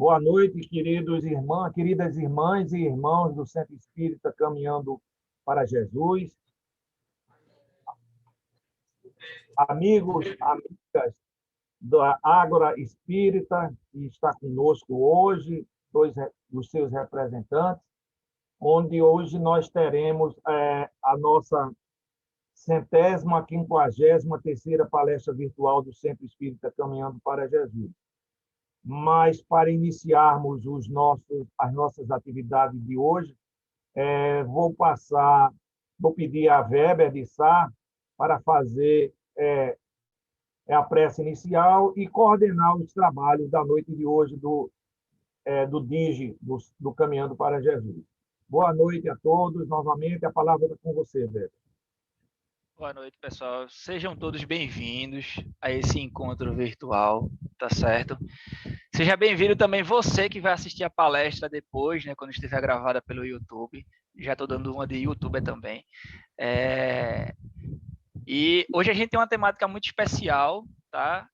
Boa noite, queridas irmãs e irmãos do Centro Espírita Caminhando para Jesus, amigos, amigas da Ágora Espírita, que está conosco hoje, dois dos seus representantes, onde hoje nós teremos a nossa 153ª palestra virtual do Centro Espírita Caminhando para Jesus. Mas, para iniciarmos as nossas atividades de hoje, vou pedir a Weber de Sá para fazer a prece inicial e coordenar os trabalhos da noite de hoje do DIGE, do Caminhando para Jesus. Boa noite a todos. Novamente, a palavra é com você, Weber. Boa noite, pessoal. Sejam todos bem-vindos a esse encontro virtual, tá certo? Seja bem-vindo também você que vai assistir a palestra depois, né, quando estiver gravada pelo YouTube. Já estou dando uma de YouTuber também. E hoje a gente tem uma temática muito especial, tá?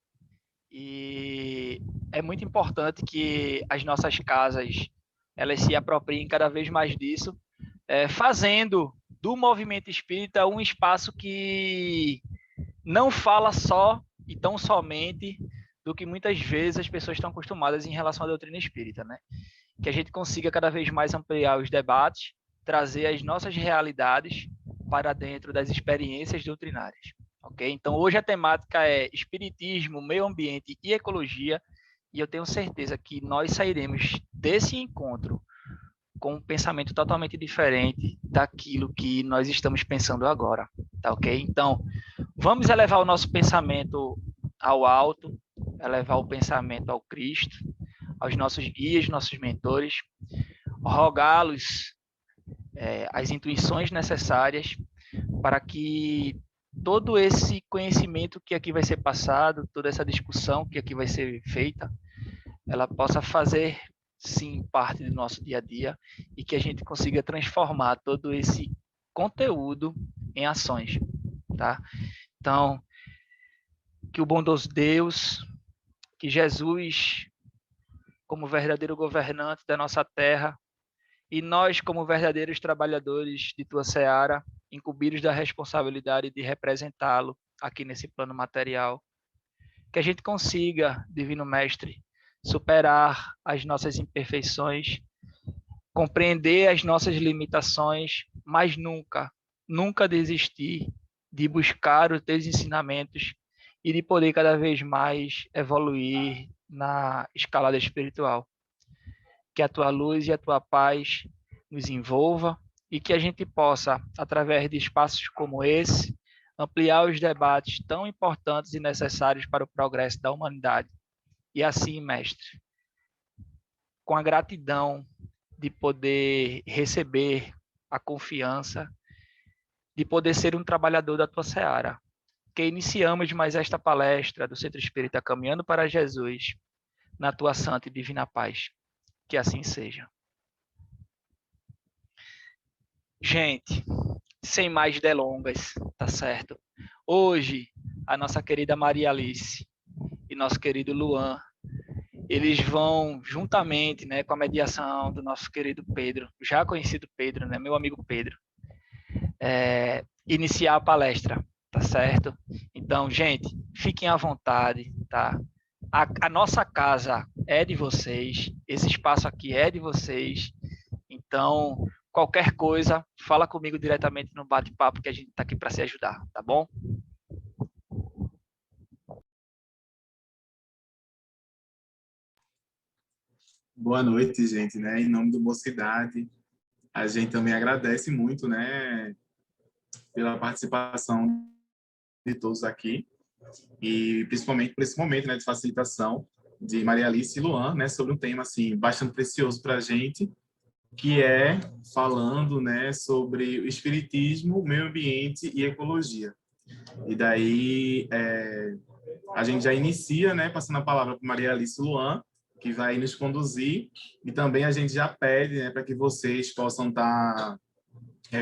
E é muito importante que as nossas casas elas se apropriem cada vez mais disso, fazendo do movimento espírita um espaço que não fala só e tão somente do que muitas vezes as pessoas estão acostumadas em relação à doutrina espírita, né? Que a gente consiga cada vez mais ampliar os debates, trazer as nossas realidades para dentro das experiências doutrinárias, ok? Então, hoje a temática é espiritismo, meio ambiente e ecologia, e eu tenho certeza que nós sairemos desse encontro com um pensamento totalmente diferente daquilo que nós estamos pensando agora, tá ok? Então, vamos elevar o nosso pensamento ao alto, elevar o pensamento ao Cristo, aos nossos guias, nossos mentores, rogá-los as intuições necessárias para que todo esse conhecimento que aqui vai ser passado, toda essa discussão que aqui vai ser feita, ela possa fazer, sim, parte do nosso dia a dia e que a gente consiga transformar todo esse conteúdo em ações, tá? Então, que o bondoso Deus, que Jesus, como verdadeiro governante da nossa terra, e nós, como verdadeiros trabalhadores de tua seara, incumbidos da responsabilidade de representá-lo aqui nesse plano material, que a gente consiga, Divino Mestre, superar as nossas imperfeições, compreender as nossas limitações, mas nunca desistir de buscar os teus ensinamentos e de poder cada vez mais evoluir na escalada espiritual. Que a tua luz e a tua paz nos envolva e que a gente possa, através de espaços como esse, ampliar os debates tão importantes e necessários para o progresso da humanidade. E assim, mestre, com a gratidão de poder receber a confiança, de poder ser um trabalhador da tua seara, que iniciamos mais esta palestra do Centro Espírita Caminhando para Jesus, na tua santa e divina paz. Que assim seja. Gente, sem mais delongas, tá certo? Hoje, a nossa querida Maria Alice e nosso querido Luan, eles vão juntamente, né, com a mediação do nosso querido Pedro, já conhecido Pedro, né, meu amigo Pedro, iniciar a palestra, tá certo? Então, gente, fiquem à vontade, tá? A nossa casa é de vocês, esse espaço aqui é de vocês, então, qualquer coisa, fala comigo diretamente no bate-papo que a gente está aqui para se ajudar, tá bom? Boa noite, gente, né? Em nome do Mocidade, a gente também agradece muito, né, pela participação de todos aqui e principalmente por esse momento, né, de facilitação de Maria Alice e Luan, né, sobre um tema assim bastante precioso para a gente, que é falando, né, sobre o espiritismo, meio ambiente e ecologia. E daí a gente já inicia, né, passando a palavra para Maria Alice e Luan, que vai nos conduzir, e também a gente já pede, né, para que vocês possam estar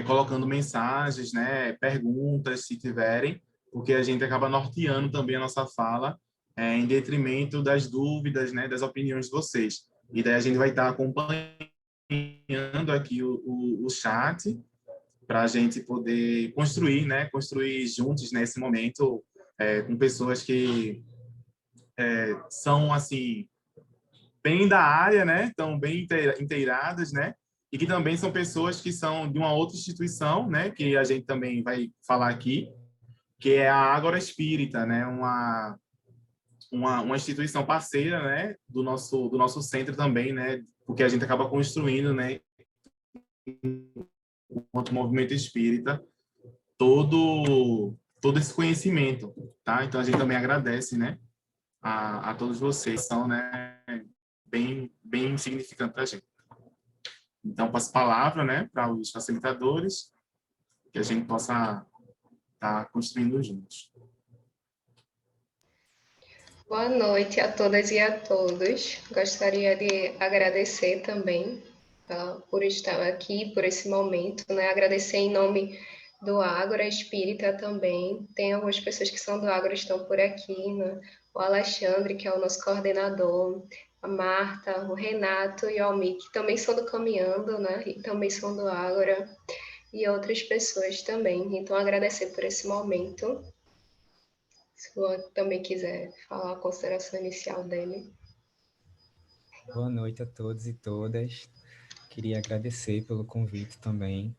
colocando mensagens, né, perguntas, se tiverem, porque a gente acaba norteando também a nossa fala em detrimento das dúvidas, né, das opiniões de vocês. E daí a gente vai estar acompanhando aqui o chat para a gente poder construir, né? Construir juntos nesse momento com pessoas que são assim bem da área, né? Estão bem inteiradas, né? E que também são pessoas que são de uma outra instituição, né? Que a gente também vai falar aqui, que é a Ágora Espírita, né? Uma instituição parceira, né? Do nosso centro também, né? Porque a gente acaba construindo, né? Enquanto movimento espírita, todo esse conhecimento, tá? Então a gente também agradece, né? A todos vocês, são, né? Bem significante para a gente. Então, passo a palavra, né, para os facilitadores, que a gente possa estar construindo juntos. Boa noite a todas e a todos. Gostaria de agradecer também por estar aqui, por esse momento, né? Agradecer em nome do Ágora Espírita também. Tem algumas pessoas que são do Ágora, estão por aqui, né? O Alexandre, que é o nosso coordenador, a Marta, o Renato e o Almi, que também são do Caminhando, né? E também são do Ágora, e outras pessoas também. Então, agradecer por esse momento. Se o Luan também quiser falar a consideração inicial dele. Boa noite a todos e todas. Queria agradecer pelo convite também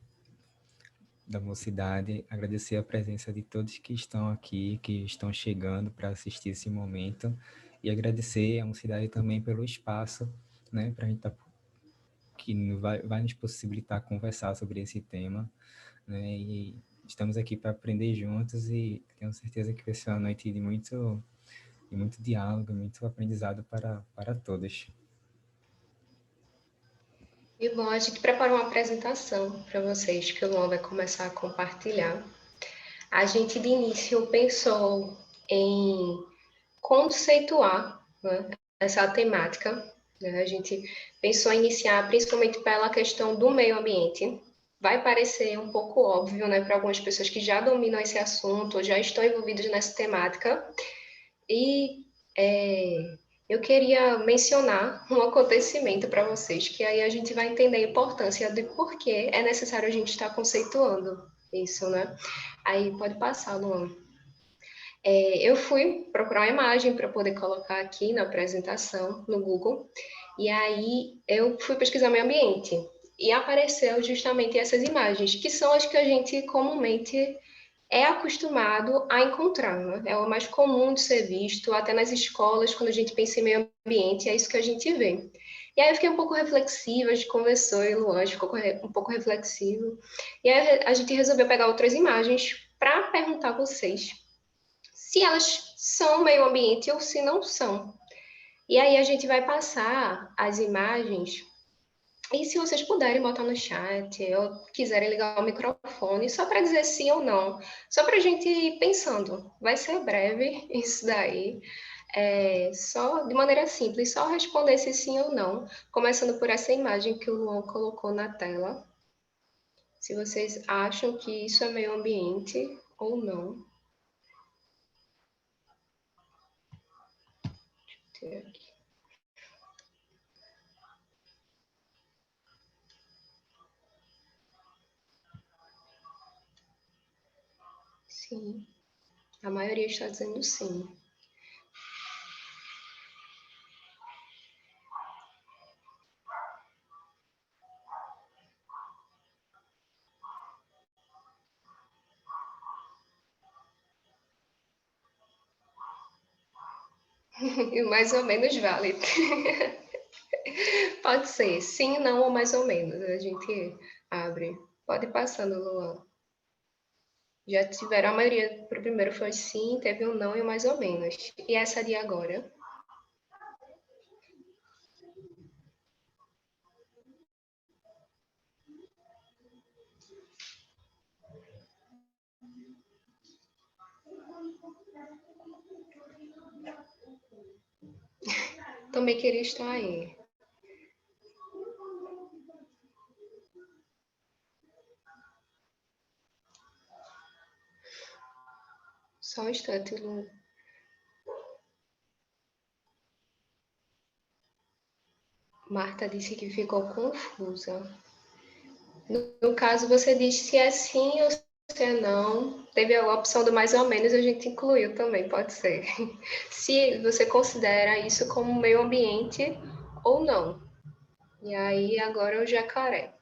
da Mocidade, agradecer a presença de todos que estão aqui, que estão chegando para assistir esse momento, e agradecer a Mocidade também pelo espaço, né, para a gente que vai nos possibilitar conversar sobre esse tema, né, e estamos aqui para aprender juntos e tenho certeza que vai ser uma noite de muito diálogo, muito aprendizado para todos. E bom, a gente preparou uma apresentação para vocês, que o Luan vai começar a compartilhar. A gente, de início, pensou em conceituar, né, essa temática. Né? A gente pensou em iniciar principalmente pela questão do meio ambiente. Vai parecer um pouco óbvio, né, para algumas pessoas que já dominam esse assunto, ou já estão envolvidas nessa temática. E eu queria mencionar um acontecimento para vocês, que aí a gente vai entender a importância de por que é necessário a gente estar conceituando isso, né? Aí pode passar, Luan. Eu fui procurar uma imagem para poder colocar aqui na apresentação no Google, e aí eu fui pesquisar meio ambiente, e apareceu justamente essas imagens, que são as que a gente comumente é acostumado a encontrar, né? É o mais comum de ser visto, até nas escolas, quando a gente pensa em meio ambiente, é isso que a gente vê. E aí eu fiquei um pouco reflexiva, a gente conversou e o Luan ficou um pouco reflexivo. E aí a gente resolveu pegar outras imagens para perguntar a vocês se elas são meio ambiente ou se não são. E aí a gente vai passar as imagens. E se vocês puderem botar no chat ou quiserem ligar o microfone, só para dizer sim ou não, só para a gente ir pensando. Vai ser breve isso daí, só de maneira simples, só responder se sim ou não, começando por essa imagem que o Luan colocou na tela. Se vocês acham que isso é meio ambiente ou não. Deixa eu ter aqui. Sim, a maioria está dizendo sim. E mais ou menos vale. Pode ser sim, não ou mais ou menos. A gente abre. Pode ir passando, Luan. Já tiveram, a maioria, pro primeiro foi sim, teve um não e um mais ou menos. E essa de agora? Também queria estar aí. Só um instante, Lu. Marta disse que ficou confusa. No caso, você disse se é sim ou se é não. Teve a opção do mais ou menos, a gente incluiu também, pode ser. Se você considera isso como meio ambiente ou não. E aí, agora o jacaré.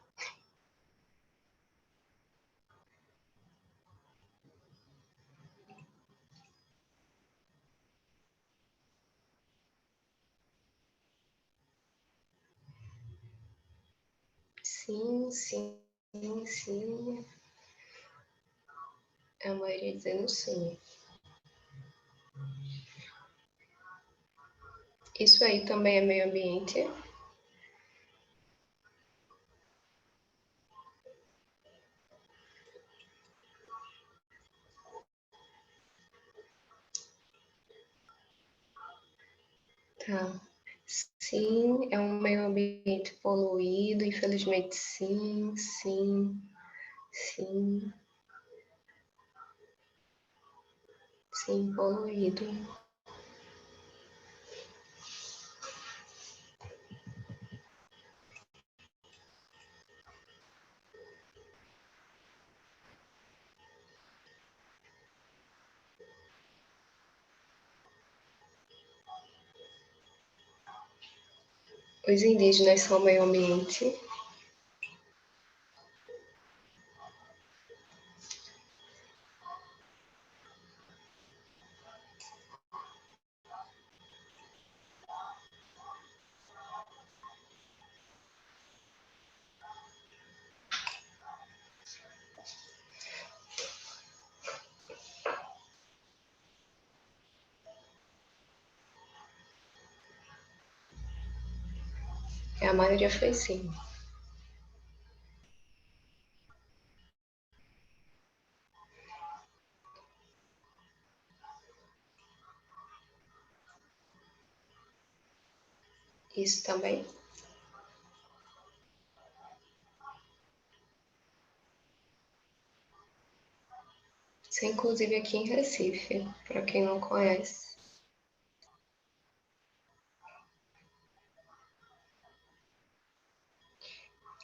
Sim, sim, sim. A maioria dizendo sim. Isso aí também é meio ambiente. Tá. Sim, é um meio ambiente poluído, infelizmente sim, sim, sim, sim, poluído. Os indígenas são meio ambiente. A maioria foi sim. Isso também. Isso é inclusive aqui em Recife, para quem não conhece.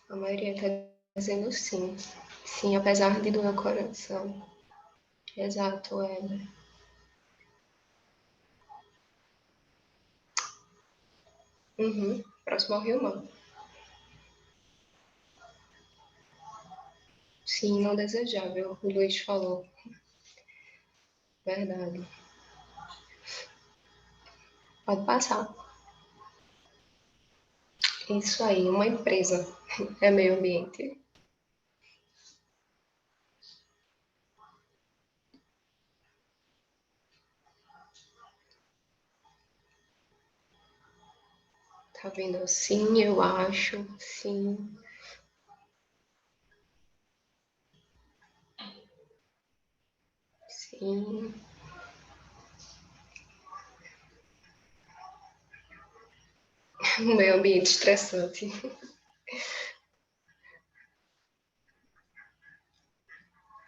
A maioria está dizendo sim. Sim, apesar de doer o coração. Exato, é. Uhum. Próximo ao Rio Mar. Sim, não desejável, o Luiz falou. Verdade. Pode passar. Isso aí, uma empresa é meio ambiente. Tá vendo? Sim, eu acho. Sim. Sim. Um meio ambiente estressante.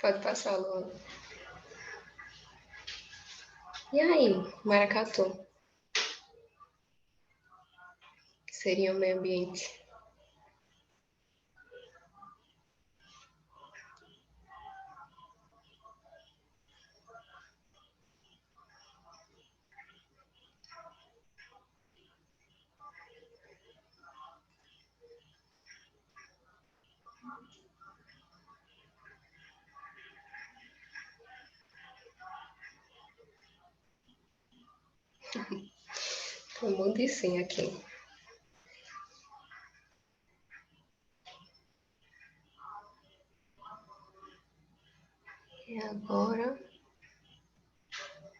Pode passar, Luana. E aí, Maracatu? Seria o meio ambiente? Um monte de sim aqui. E agora,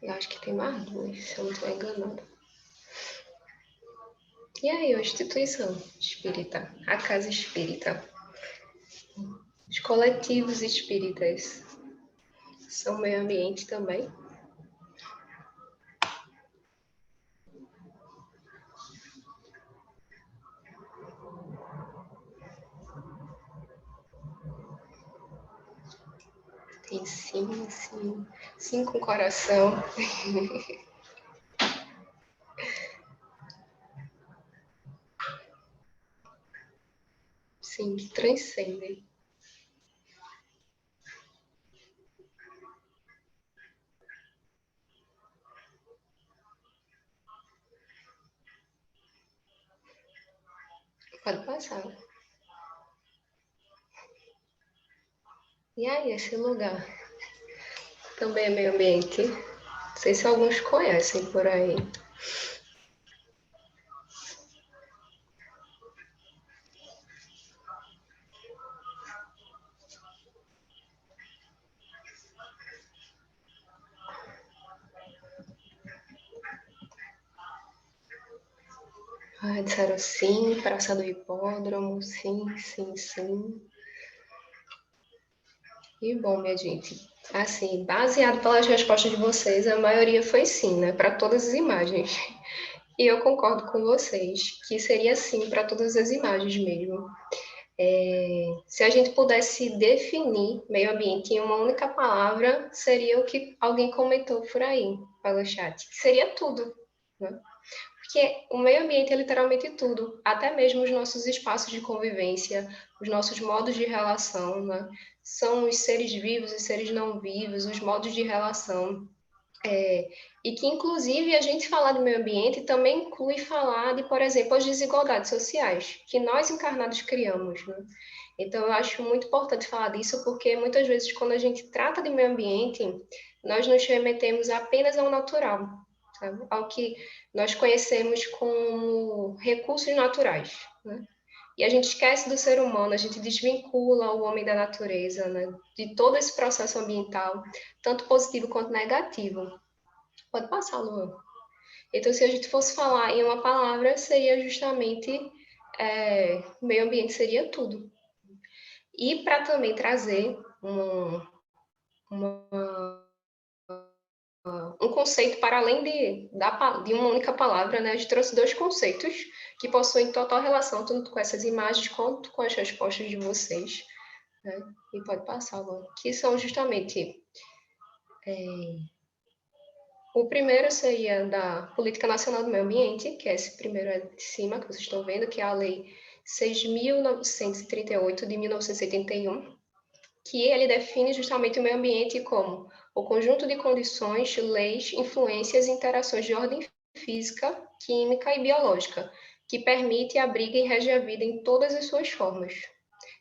eu acho que tem mais duas, se eu não estou enganada. E aí, a instituição espírita, a casa espírita, os coletivos espíritas são meio ambiente também? Tem sim, sim. Sim com coração. assim, que transcendem. Pode passar. E aí, esse lugar também é meio ambiente? Não sei se alguns conhecem por aí. Ah, disseram sim, Praça do Hipódromo, sim, sim, sim. E bom, minha gente, assim, baseado pelas respostas de vocês, a maioria foi sim, né, para todas as imagens. E eu concordo com vocês, que seria sim para todas as imagens mesmo. Se a gente pudesse definir meio ambiente em uma única palavra, seria o que alguém comentou por aí, pelo chat, que seria tudo, né? Porque o meio ambiente é literalmente tudo, até mesmo os nossos espaços de convivência, os nossos modos de relação, né? São os seres vivos e seres não vivos, os modos de relação. E que, inclusive, a gente falar do meio ambiente também inclui falar de, por exemplo, as desigualdades sociais que nós encarnados criamos, né? Então, eu acho muito importante falar disso, porque muitas vezes, quando a gente trata de meio ambiente, nós nos remetemos apenas ao natural, sabe? Ao que nós conhecemos como recursos naturais, né? E a gente esquece do ser humano, a gente desvincula o homem da natureza, né? De todo esse processo ambiental, tanto positivo quanto negativo. Pode passar, Luan. Então, se a gente fosse falar em uma palavra, seria justamente meio ambiente, seria tudo. E para também trazer um conceito para além de uma única palavra, né? A gente trouxe dois conceitos que possuem total relação tanto com essas imagens quanto com as respostas de vocês, né? E pode passar, Luan. Que são justamente... O primeiro seria da Política Nacional do Meio Ambiente, que é esse primeiro de cima que vocês estão vendo, que é a Lei 6.938 de 1981, que ele define justamente o meio ambiente como o conjunto de condições, leis, influências e interações de ordem física, química e biológica, que permite, abriga e rege a vida em todas as suas formas.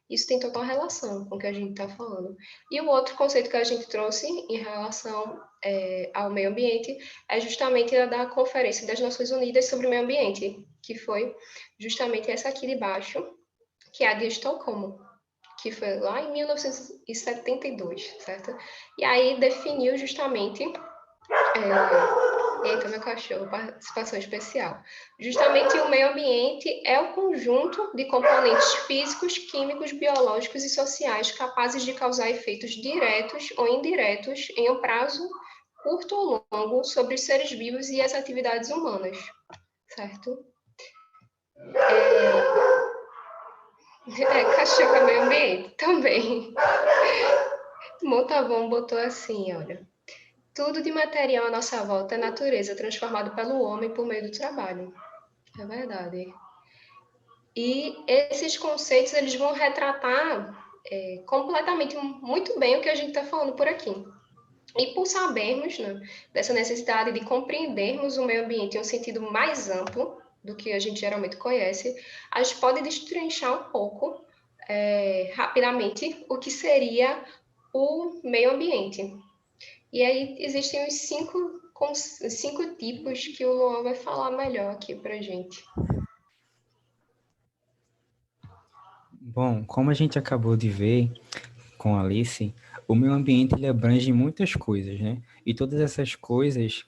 Isso tem total relação com o que a gente está falando. E o outro conceito que a gente trouxe em relação ao meio ambiente é justamente a da Conferência das Nações Unidas sobre o Meio Ambiente, que foi justamente essa aqui de baixo, que é a de Estocolmo, que foi lá em 1972, certo? E aí definiu justamente... Eita, meu cachorro, participação especial. Justamente o meio ambiente é o conjunto de componentes físicos, químicos, biológicos e sociais capazes de causar efeitos diretos ou indiretos em um prazo curto ou longo sobre os seres vivos e as atividades humanas, certo? Cachorro é meio ambiente também. Montavon botou assim, olha... Tudo de material à nossa volta é natureza, transformado pelo homem por meio do trabalho. É verdade. E esses conceitos, eles vão retratar completamente, muito bem o que a gente está falando por aqui. E por sabermos, né, dessa necessidade de compreendermos o meio ambiente em um sentido mais amplo do que a gente geralmente conhece, a gente pode destrinchar um pouco, rapidamente, o que seria o meio ambiente. E aí existem os cinco tipos que o Luan vai falar melhor aqui para gente. Bom, como a gente acabou de ver com a Alice, o meio ambiente ele abrange muitas coisas, né? E todas essas coisas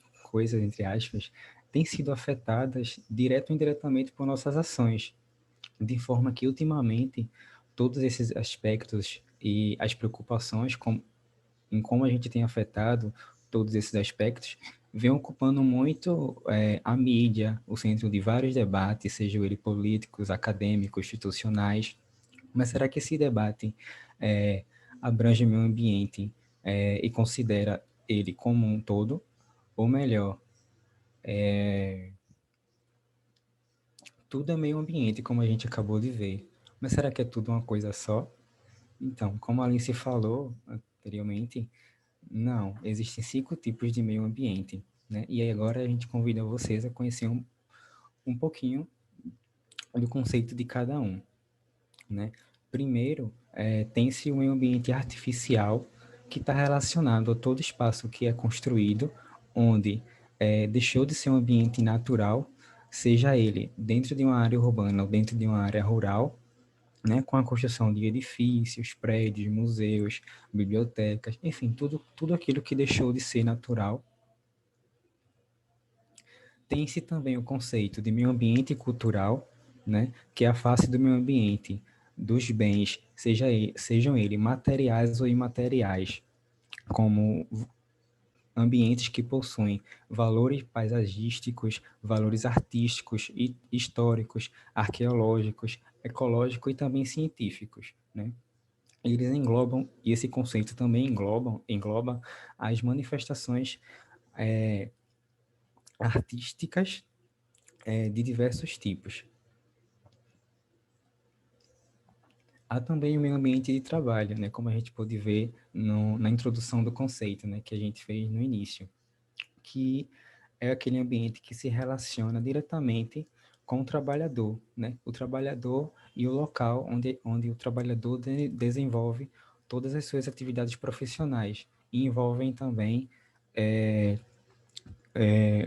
entre aspas, têm sido afetadas direto ou indiretamente por nossas ações, de forma que ultimamente todos esses aspectos e as preocupações em como a gente tem afetado todos esses aspectos, vem ocupando muito a mídia, o centro de vários debates, sejam eles políticos, acadêmicos, institucionais. Mas será que esse debate abrange o meio ambiente e considera ele como um todo? Ou melhor, tudo é meio ambiente, como a gente acabou de ver, Mas será que é tudo uma coisa só? Então, como a Alice falou anteriormente, não, existem 5 tipos de meio ambiente, né? E agora a gente convida vocês a conhecer um pouquinho do conceito de cada um, né? Primeiro, tem-se o meio ambiente artificial, que está relacionado a todo espaço que é construído, onde deixou de ser um ambiente natural, seja ele dentro de uma área urbana ou dentro de uma área rural, né, com a construção de edifícios, prédios, museus, bibliotecas, enfim, tudo aquilo que deixou de ser natural. Tem-se também o conceito de meio ambiente cultural, né, que é a face do meio ambiente, dos bens, sejam eles materiais ou imateriais, como ambientes que possuem valores paisagísticos, valores artísticos, e históricos, arqueológicos, ecológicos e também científicos, né? Eles englobam, e esse conceito também engloba as manifestações artísticas de diversos tipos. Há também o meio ambiente de trabalho, né, como a gente pôde ver na introdução do conceito, né, que a gente fez no início, que é aquele ambiente que se relaciona diretamente com o trabalhador, né? O trabalhador e o local onde o trabalhador desenvolve todas as suas atividades profissionais, e envolvem também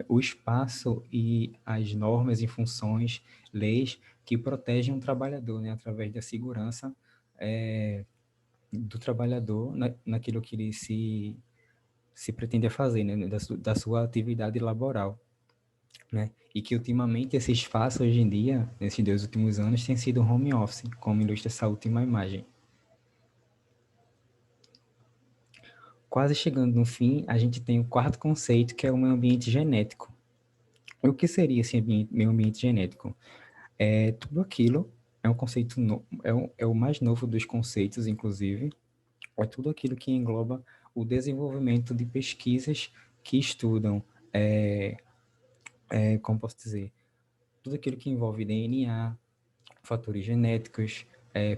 o espaço e as normas e funções, leis que protegem o trabalhador, né? Através da segurança do trabalhador naquilo que ele se pretende fazer, né? Da sua atividade laboral. Né? E que ultimamente esse espaço hoje em dia, nesses 2 últimos anos, tem sido home office, como ilustra essa última imagem. Quase chegando no fim, a gente tem o 4º conceito, que é o meio ambiente genético. O que seria esse meio ambiente genético? Tudo aquilo, é um conceito, é o mais novo dos conceitos, inclusive, é tudo aquilo que engloba o desenvolvimento de pesquisas que estudam, como posso dizer, tudo aquilo que envolve DNA, fatores genéticos,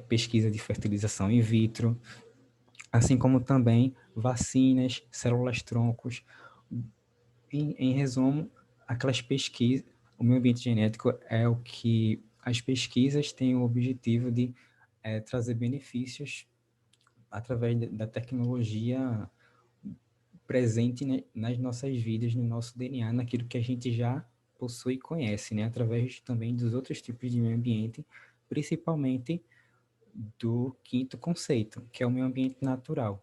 pesquisa de fertilização in vitro, assim como também vacinas, células-troncos. Em resumo, aquelas pesquisas, o meio ambiente genético é o que as pesquisas têm o objetivo de trazer benefícios através da tecnologia presente, né, nas nossas vidas, no nosso DNA, naquilo que a gente já possui e conhece, né, através também dos outros tipos de meio ambiente, principalmente do 5º conceito, que é o meio ambiente natural.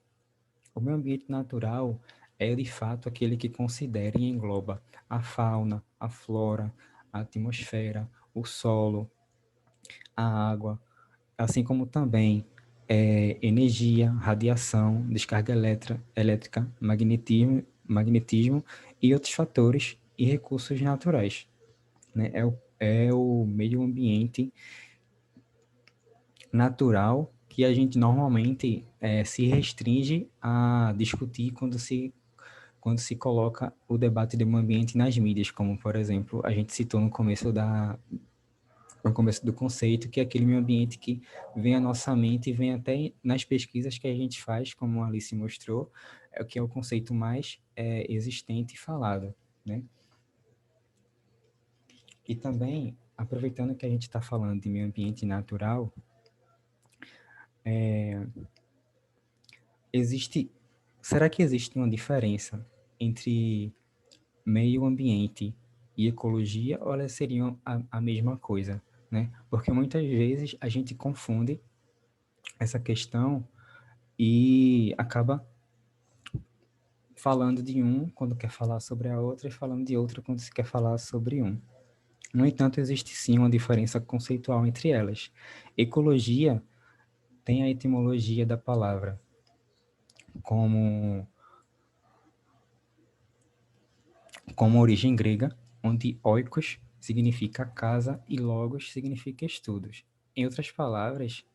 O meio ambiente natural é, de fato, aquele que considera e engloba a fauna, a flora, a atmosfera, o solo, a água, assim como também energia, radiação, descarga elétrica, magnetismo e outros fatores e recursos naturais. Né? É o meio ambiente natural que a gente normalmente se restringe a discutir quando se coloca o debate do meio ambiente nas mídias, como, por exemplo, a gente citou no começo do conceito, que é aquele meio ambiente que vem à nossa mente e vem até nas pesquisas que a gente faz, como a Alice mostrou, é o que é o conceito mais existente e falado, né? E também, aproveitando que a gente está falando de meio ambiente natural, será que existe uma diferença entre meio ambiente e ecologia, ou elas seriam a mesma coisa, né? Porque muitas vezes a gente confunde essa questão e acaba falando de um quando quer falar sobre a outra e falando de outra quando se quer falar sobre um. No entanto, existe sim uma diferença conceitual entre elas. Ecologia tem a etimologia da palavra como origem grega, onde oikos significa casa e logos significa estudos. Em outras palavras,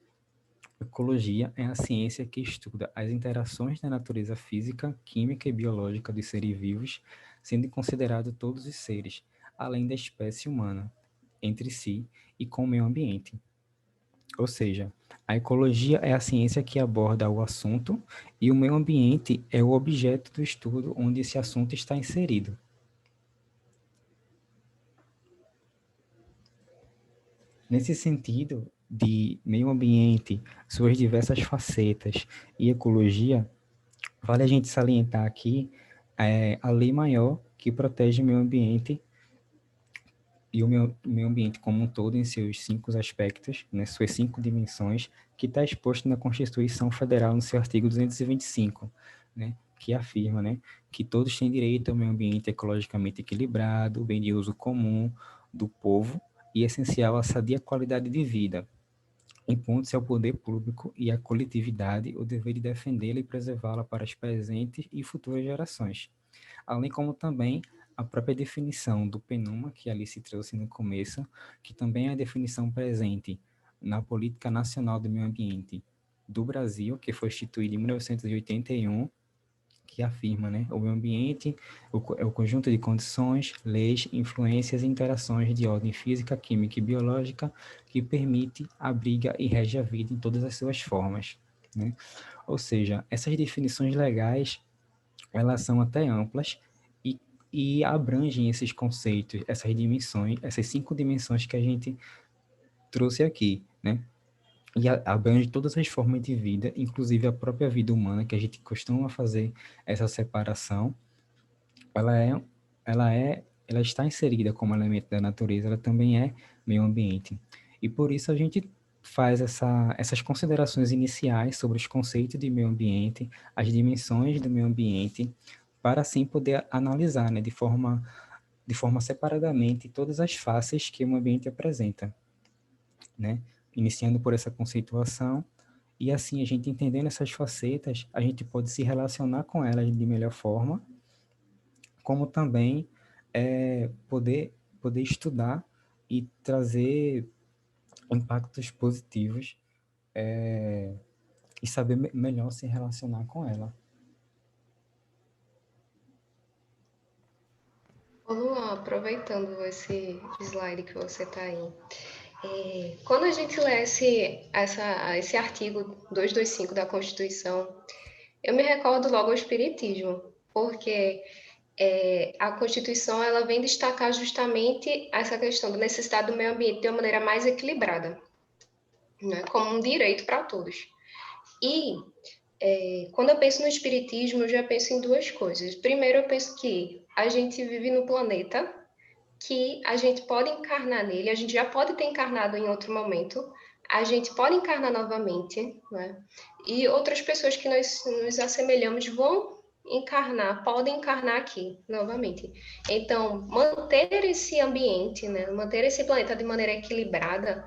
ecologia é a ciência que estuda as interações da natureza física, química e biológica dos seres vivos, sendo considerado todos os seres, além da espécie humana, entre si e com o meio ambiente. Ou seja, a ecologia é a ciência que aborda o assunto e o meio ambiente é o objeto do estudo onde esse assunto está inserido. Nesse sentido de meio ambiente, suas diversas facetas e ecologia, vale a gente salientar aqui a lei maior que protege o meio ambiente e o meio ambiente como um todo em seus 5 aspectos, né, suas 5 dimensões, que está exposto na Constituição Federal no seu artigo 225, né, que afirma, né, que todos têm direito ao meio ambiente ecologicamente equilibrado, bem de uso comum do povo e essencial à sadia qualidade de vida. Impondo-se ao poder público e à coletividade o dever de defendê-la e preservá-la para as presentes e futuras gerações, além como também a própria definição do PNUMA, que ali se trouxe no começo, que também é a definição presente na Política Nacional do Meio Ambiente do Brasil, que foi instituída em 1981, que afirma, né, o meio ambiente é o conjunto de condições, leis, influências e interações de ordem física, química e biológica que permite, abriga e rege a vida em todas as suas formas, né? Ou seja, essas definições legais, elas são até amplas e abrangem esses conceitos, essas dimensões, essas 5 dimensões que a gente trouxe aqui, né? E abrange todas as formas de vida, inclusive a própria vida humana, que a gente costuma fazer essa separação. Ela está inserida como elemento da natureza, ela também é meio ambiente. E por isso a gente faz essas considerações iniciais sobre os conceitos de meio ambiente, as dimensões do meio ambiente, para assim poder analisar, né, de forma separadamente todas as faces que o ambiente apresenta, né? Iniciando por essa conceituação, e assim a gente entendendo essas facetas, a gente pode se relacionar com elas de melhor forma, como também poder estudar e trazer impactos positivos e saber melhor se relacionar com ela. Ô Luan, aproveitando esse slide que você está aí, quando a gente lê esse artigo 225 da Constituição, eu me recordo logo ao Espiritismo, porque a Constituição ela vem destacar justamente essa questão da necessidade do meio ambiente de uma maneira mais equilibrada, né, como um direito para todos. E quando eu penso no Espiritismo, eu já penso em duas coisas. Primeiro, eu penso que a gente vive no planeta, que a gente pode encarnar nele, a gente já pode ter encarnado em outro momento, a gente pode encarnar novamente, né? E outras pessoas que nós nos assemelhamos vão encarnar, podem encarnar aqui novamente. Então, manter esse ambiente, né, manter esse planeta de maneira equilibrada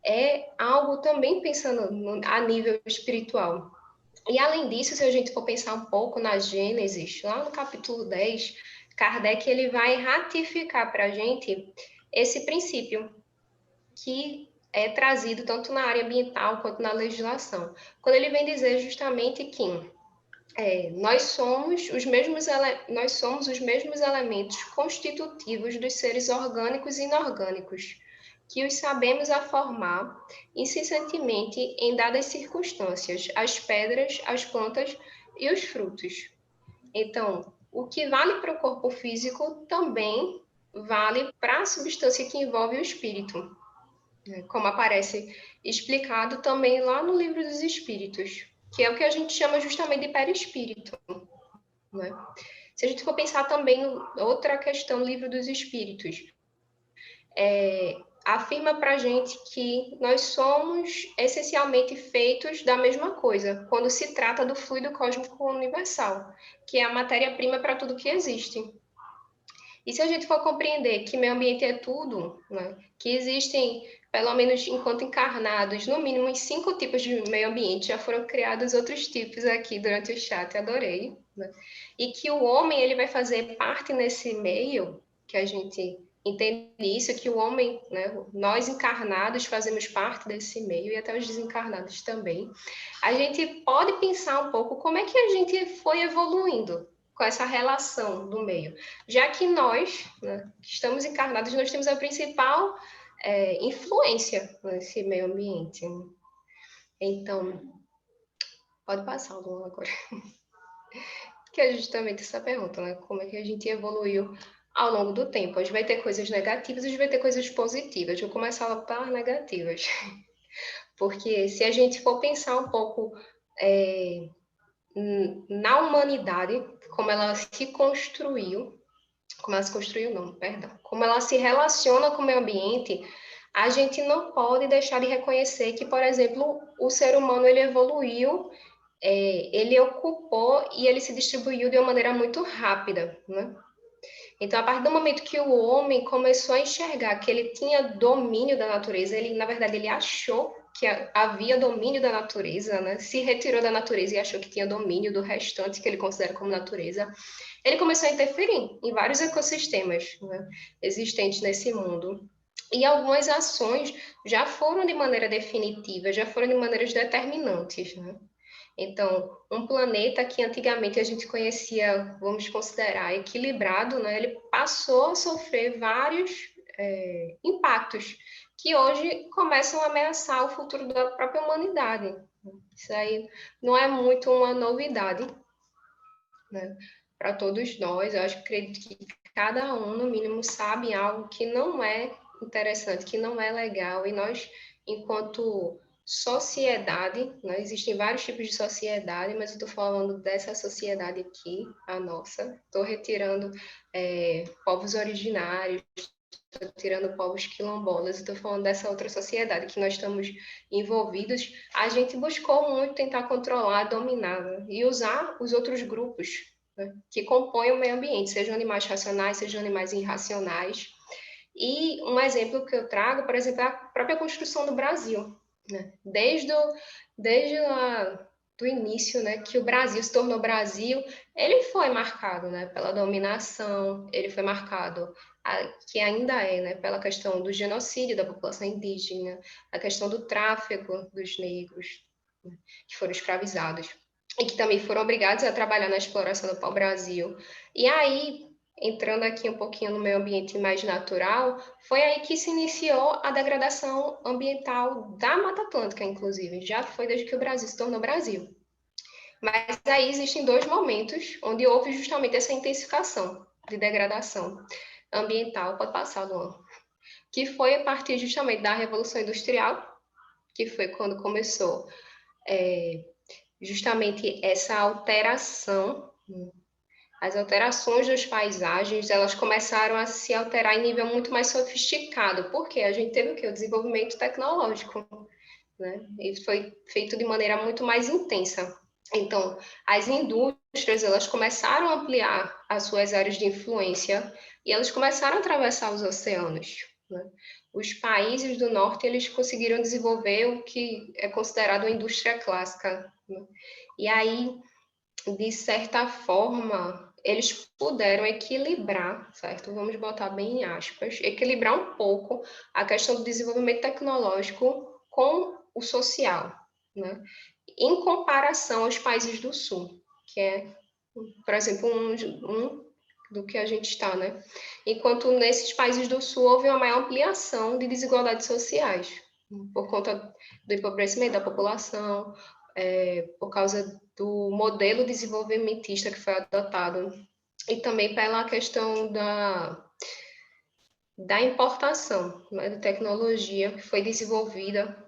é algo também pensando a nível espiritual. E além disso, se a gente for pensar um pouco na Gênesis, lá no capítulo 10, Kardec ele vai ratificar para a gente esse princípio que é trazido tanto na área ambiental quanto na legislação. Quando ele vem dizer justamente que nós somos os mesmos elementos constitutivos dos seres orgânicos e inorgânicos, que os sabemos a formar incessantemente em dadas circunstâncias, as pedras, as plantas e os frutos. Então, o que vale para o corpo físico também vale para a substância que envolve o espírito, como aparece explicado também lá no Livro dos Espíritos, que é o que a gente chama justamente de perispírito, né? Se a gente for pensar também em outra questão, Livro dos Espíritos, afirma para a gente que nós somos essencialmente feitos da mesma coisa, quando se trata do fluido cósmico universal, que é a matéria-prima para tudo que existe. E se a gente for compreender que meio ambiente é tudo, né, que existem, pelo menos enquanto encarnados, no mínimo uns 5 tipos de meio ambiente, já foram criados outros tipos aqui durante o chat, adorei, né? E que o homem ele vai fazer parte nesse meio, que a gente entende isso, que o homem, né, nós encarnados fazemos parte desse meio, e até os desencarnados também, a gente pode pensar um pouco como é que a gente foi evoluindo com essa relação do meio. Já que nós, né, que estamos encarnados, nós temos a principal influência nesse meio ambiente. Então, pode passar, Luan, agora. Que é justamente essa pergunta, né? Como é que a gente evoluiu ao longo do tempo? A gente vai ter coisas negativas e a gente vai ter coisas positivas. Eu vou começar pelas negativas. Porque se a gente for pensar um pouco na humanidade, como ela se construiu, como ela se relaciona com o meio ambiente, a gente não pode deixar de reconhecer que, por exemplo, o ser humano ele evoluiu, ele ocupou e ele se distribuiu de uma maneira muito rápida, né? Então, a partir do momento que o homem começou a enxergar que ele tinha domínio da natureza, ele, na verdade, ele achou que havia domínio da natureza, né? Se retirou da natureza e achou que tinha domínio do restante que ele considera como natureza, ele começou a interferir em vários ecossistemas, né, existentes nesse mundo. E algumas ações já foram de maneira definitiva, já foram de maneiras determinantes, né? Então, um planeta que antigamente a gente conhecia, vamos considerar, equilibrado, né, ele passou a sofrer vários impactos que hoje começam a ameaçar o futuro da própria humanidade. Isso aí não é muito uma novidade, né, para todos nós. Eu acredito que cada um, no mínimo, sabe algo que não é interessante, que não é legal, e nós, enquanto sociedade, né, existem vários tipos de sociedade, mas eu estou falando dessa sociedade aqui, a nossa. Estou retirando povos originários, estou tirando povos quilombolas, estou falando dessa outra sociedade que nós estamos envolvidos. A gente buscou muito tentar controlar, dominar, né, e usar os outros grupos, né, que compõem o meio ambiente, sejam animais racionais, sejam animais irracionais. E um exemplo que eu trago, por exemplo, é a própria construção do Brasil, né? Desde do início, né, que o Brasil se tornou Brasil, ele foi marcado, né, pela dominação, ele foi marcado, que ainda é, né, pela questão do genocídio da população indígena, a questão do tráfico dos negros, né, que foram escravizados, e que também foram obrigados a trabalhar na exploração do pau-brasil. E aí, entrando aqui um pouquinho no meio ambiente mais natural, foi aí que se iniciou a degradação ambiental da Mata Atlântica, inclusive, já foi desde que o Brasil se tornou Brasil. Mas aí existem dois momentos onde houve justamente essa intensificação de degradação ambiental, pode passar, Luan, que foi a partir justamente da Revolução Industrial, que foi quando começou justamente essa alteração. As alterações das paisagens, elas começaram a se alterar em nível muito mais sofisticado, porque a gente teve o quê? O desenvolvimento tecnológico, né? E foi feito de maneira muito mais intensa. Então, as indústrias, elas começaram a ampliar as suas áreas de influência e elas começaram a atravessar os oceanos, né? Os países do norte, eles conseguiram desenvolver o que é considerado uma indústria clássica, né? E aí, de certa forma, eles puderam equilibrar, certo? Vamos botar bem em aspas, equilibrar um pouco a questão do desenvolvimento tecnológico com o social, né? Em comparação aos países do Sul, que é, por exemplo, um do que a gente está, né? Enquanto nesses países do Sul houve uma maior ampliação de desigualdades sociais, por conta do empobrecimento da população, por causa do modelo desenvolvimentista que foi adotado, e também pela questão da importação, né, de tecnologia que foi desenvolvida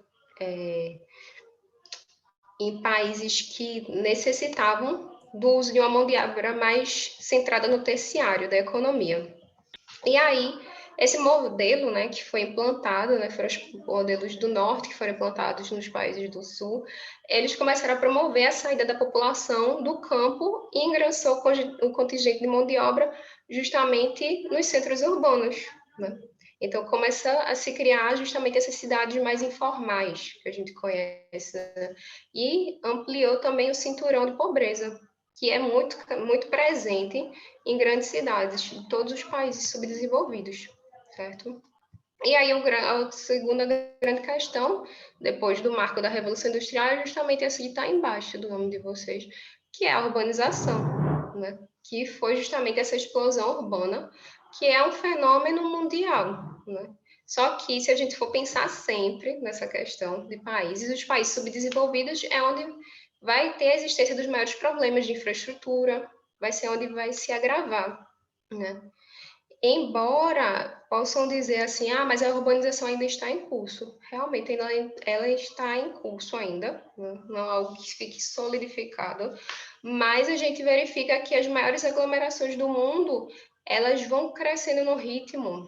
em países que necessitavam do uso de uma mão de obra mais centrada no terciário da economia. E aí, esse modelo, né, que foi implantado, né, foram os modelos do norte que foram implantados nos países do sul, eles começaram a promover a saída da população do campo e ingressou o contingente de mão de obra justamente nos centros urbanos, né? Então, começa a se criar justamente essas cidades mais informais, que a gente conhece, né? E ampliou também o cinturão de pobreza, que é muito, muito presente em grandes cidades de todos os países subdesenvolvidos, certo? E aí, a segunda grande questão, depois do marco da Revolução Industrial, é justamente essa que está embaixo do nome de vocês, que é a urbanização, né? Que foi justamente essa explosão urbana, que é um fenômeno mundial, né? Só que, se a gente for pensar sempre nessa questão de países, os países subdesenvolvidos é onde vai ter a existência dos maiores problemas de infraestrutura, vai ser onde vai se agravar, né? Embora possam dizer assim, mas a urbanização ainda está em curso. Realmente, ela está em curso ainda, não é algo que fique solidificado, mas a gente verifica que as maiores aglomerações do mundo, elas vão crescendo no ritmo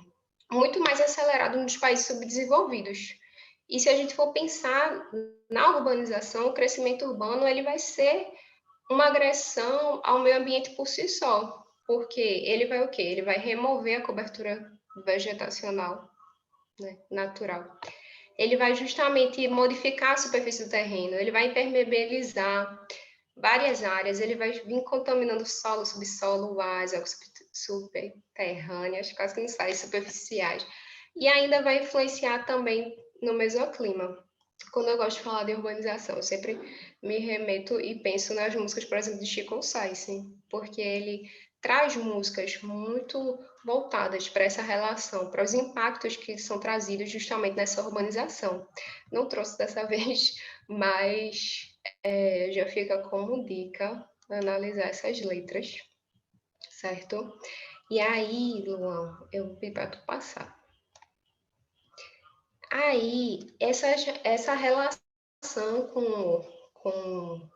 muito mais acelerado nos países subdesenvolvidos. E se a gente for pensar na urbanização, o crescimento urbano, ele vai ser uma agressão ao meio ambiente por si só. Porque ele vai o quê? Ele vai remover a cobertura vegetacional, né, natural. Ele vai justamente modificar a superfície do terreno, ele vai impermeabilizar várias áreas, ele vai vir contaminando solo, subsolo, áreas subterrâneas, quase que não sai, superficiais. E ainda vai influenciar também no mesoclima. Quando eu gosto de falar de urbanização, eu sempre me remeto e penso nas músicas, por exemplo, de Chico Sainz, porque ele traz músicas muito voltadas para essa relação, para os impactos que são trazidos justamente nessa urbanização. Não trouxe dessa vez, mas já fica como dica analisar essas letras, certo? E aí, Luan, eu vou pedir para tu passar. Aí, essa relação com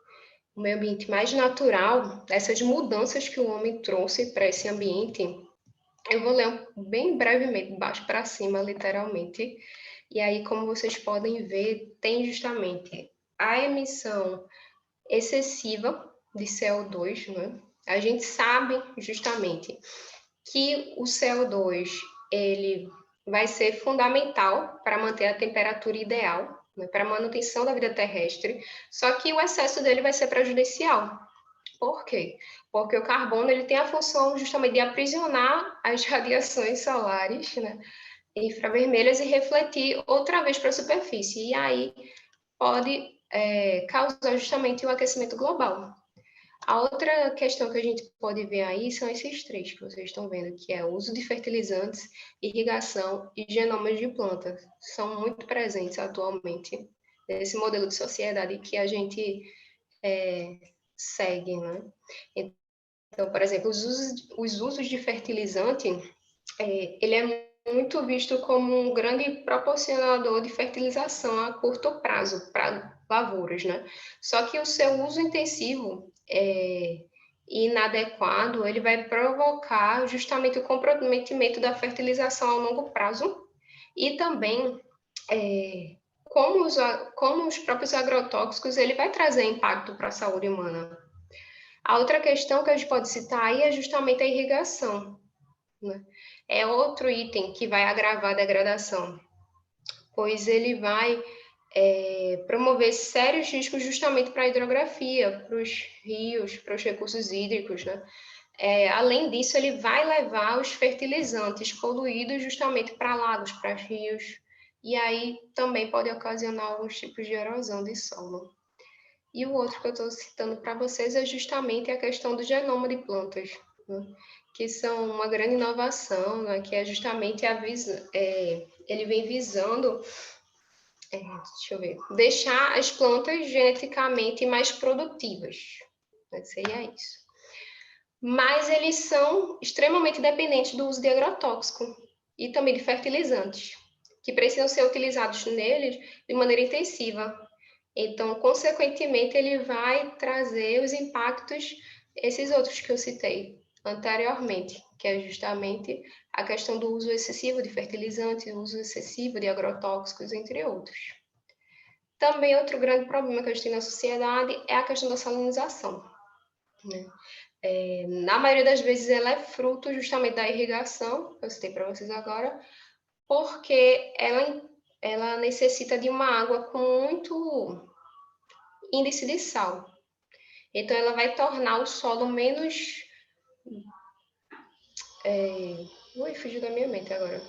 o meio ambiente mais natural, essas mudanças que o homem trouxe para esse ambiente, eu vou ler bem brevemente, de baixo para cima, literalmente. E aí, como vocês podem ver, tem justamente a emissão excessiva de CO2, né? A gente sabe justamente que o CO2 ele vai ser fundamental para manter a temperatura ideal, né, para a manutenção da vida terrestre, só que o excesso dele vai ser prejudicial. Por quê? Porque o carbono ele tem a função justamente de aprisionar as radiações solares, né, infravermelhas e refletir outra vez para a superfície, e aí pode causar justamente o aquecimento global. A outra questão que a gente pode ver aí são esses três que vocês estão vendo, que é o uso de fertilizantes, irrigação e genomas de plantas. São muito presentes atualmente nesse modelo de sociedade que a gente segue, né? Então, por exemplo, os usos de fertilizante, ele é muito visto como um grande proporcionador de fertilização a curto prazo para lavouras, né? Só que o seu uso intensivo e inadequado, ele vai provocar justamente o comprometimento da fertilização a longo prazo e também como os próprios agrotóxicos, ele vai trazer impacto para a saúde humana. A outra questão que a gente pode citar aí é justamente a irrigação, né? É outro item que vai agravar a degradação, pois ele vai promover sérios riscos justamente para a hidrografia, para os rios, para os recursos hídricos, né? Além disso, ele vai levar os fertilizantes poluídos justamente para lagos, para rios, e aí também pode ocasionar alguns tipos de erosão de solo. E o outro que eu estou citando para vocês é justamente a questão do genoma de plantas, né? Que são uma grande inovação, né? Que é justamente ele vem visando deixa eu ver, deixar as plantas geneticamente mais produtivas, né? Seria isso. Mas eles são extremamente dependentes do uso de agrotóxico e também de fertilizantes, que precisam ser utilizados neles de maneira intensiva. Então, consequentemente, ele vai trazer os impactos, esses outros que eu citei anteriormente, que é justamente a questão do uso excessivo de fertilizantes, o uso excessivo de agrotóxicos, entre outros. Também outro grande problema que a gente tem na sociedade é a questão da salinização, né? Na maioria das vezes ela é fruto justamente da irrigação, que eu citei para vocês agora, porque ela necessita de uma água com muito índice de sal. Então, ela vai tornar o solo menos... fugiu da minha mente agora.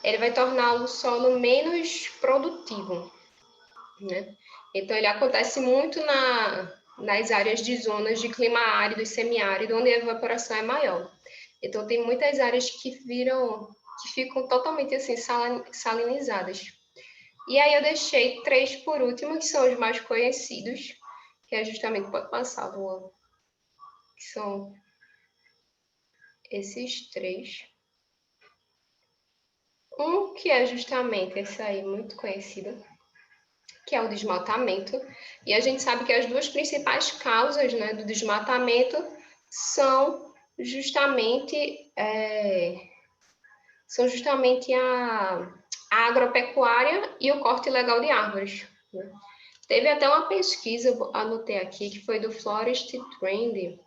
Ele vai tornar o solo menos produtivo, né? Então, ele acontece muito nas áreas de zonas de clima árido e semiárido, onde a evaporação é maior. Então, tem muitas áreas que viram que ficam totalmente assim salinizadas. E aí eu deixei 3 por último, que são os mais conhecidos, que é justamente, pode passar, Luan, que são esses 3. Um que é justamente esse aí, muito conhecido, que é o desmatamento. E a gente sabe que as 2 principais causas, né, do desmatamento são justamente a agropecuária e o corte ilegal de árvores, né? Teve até uma pesquisa, eu anotei aqui, que foi do Forest Trend,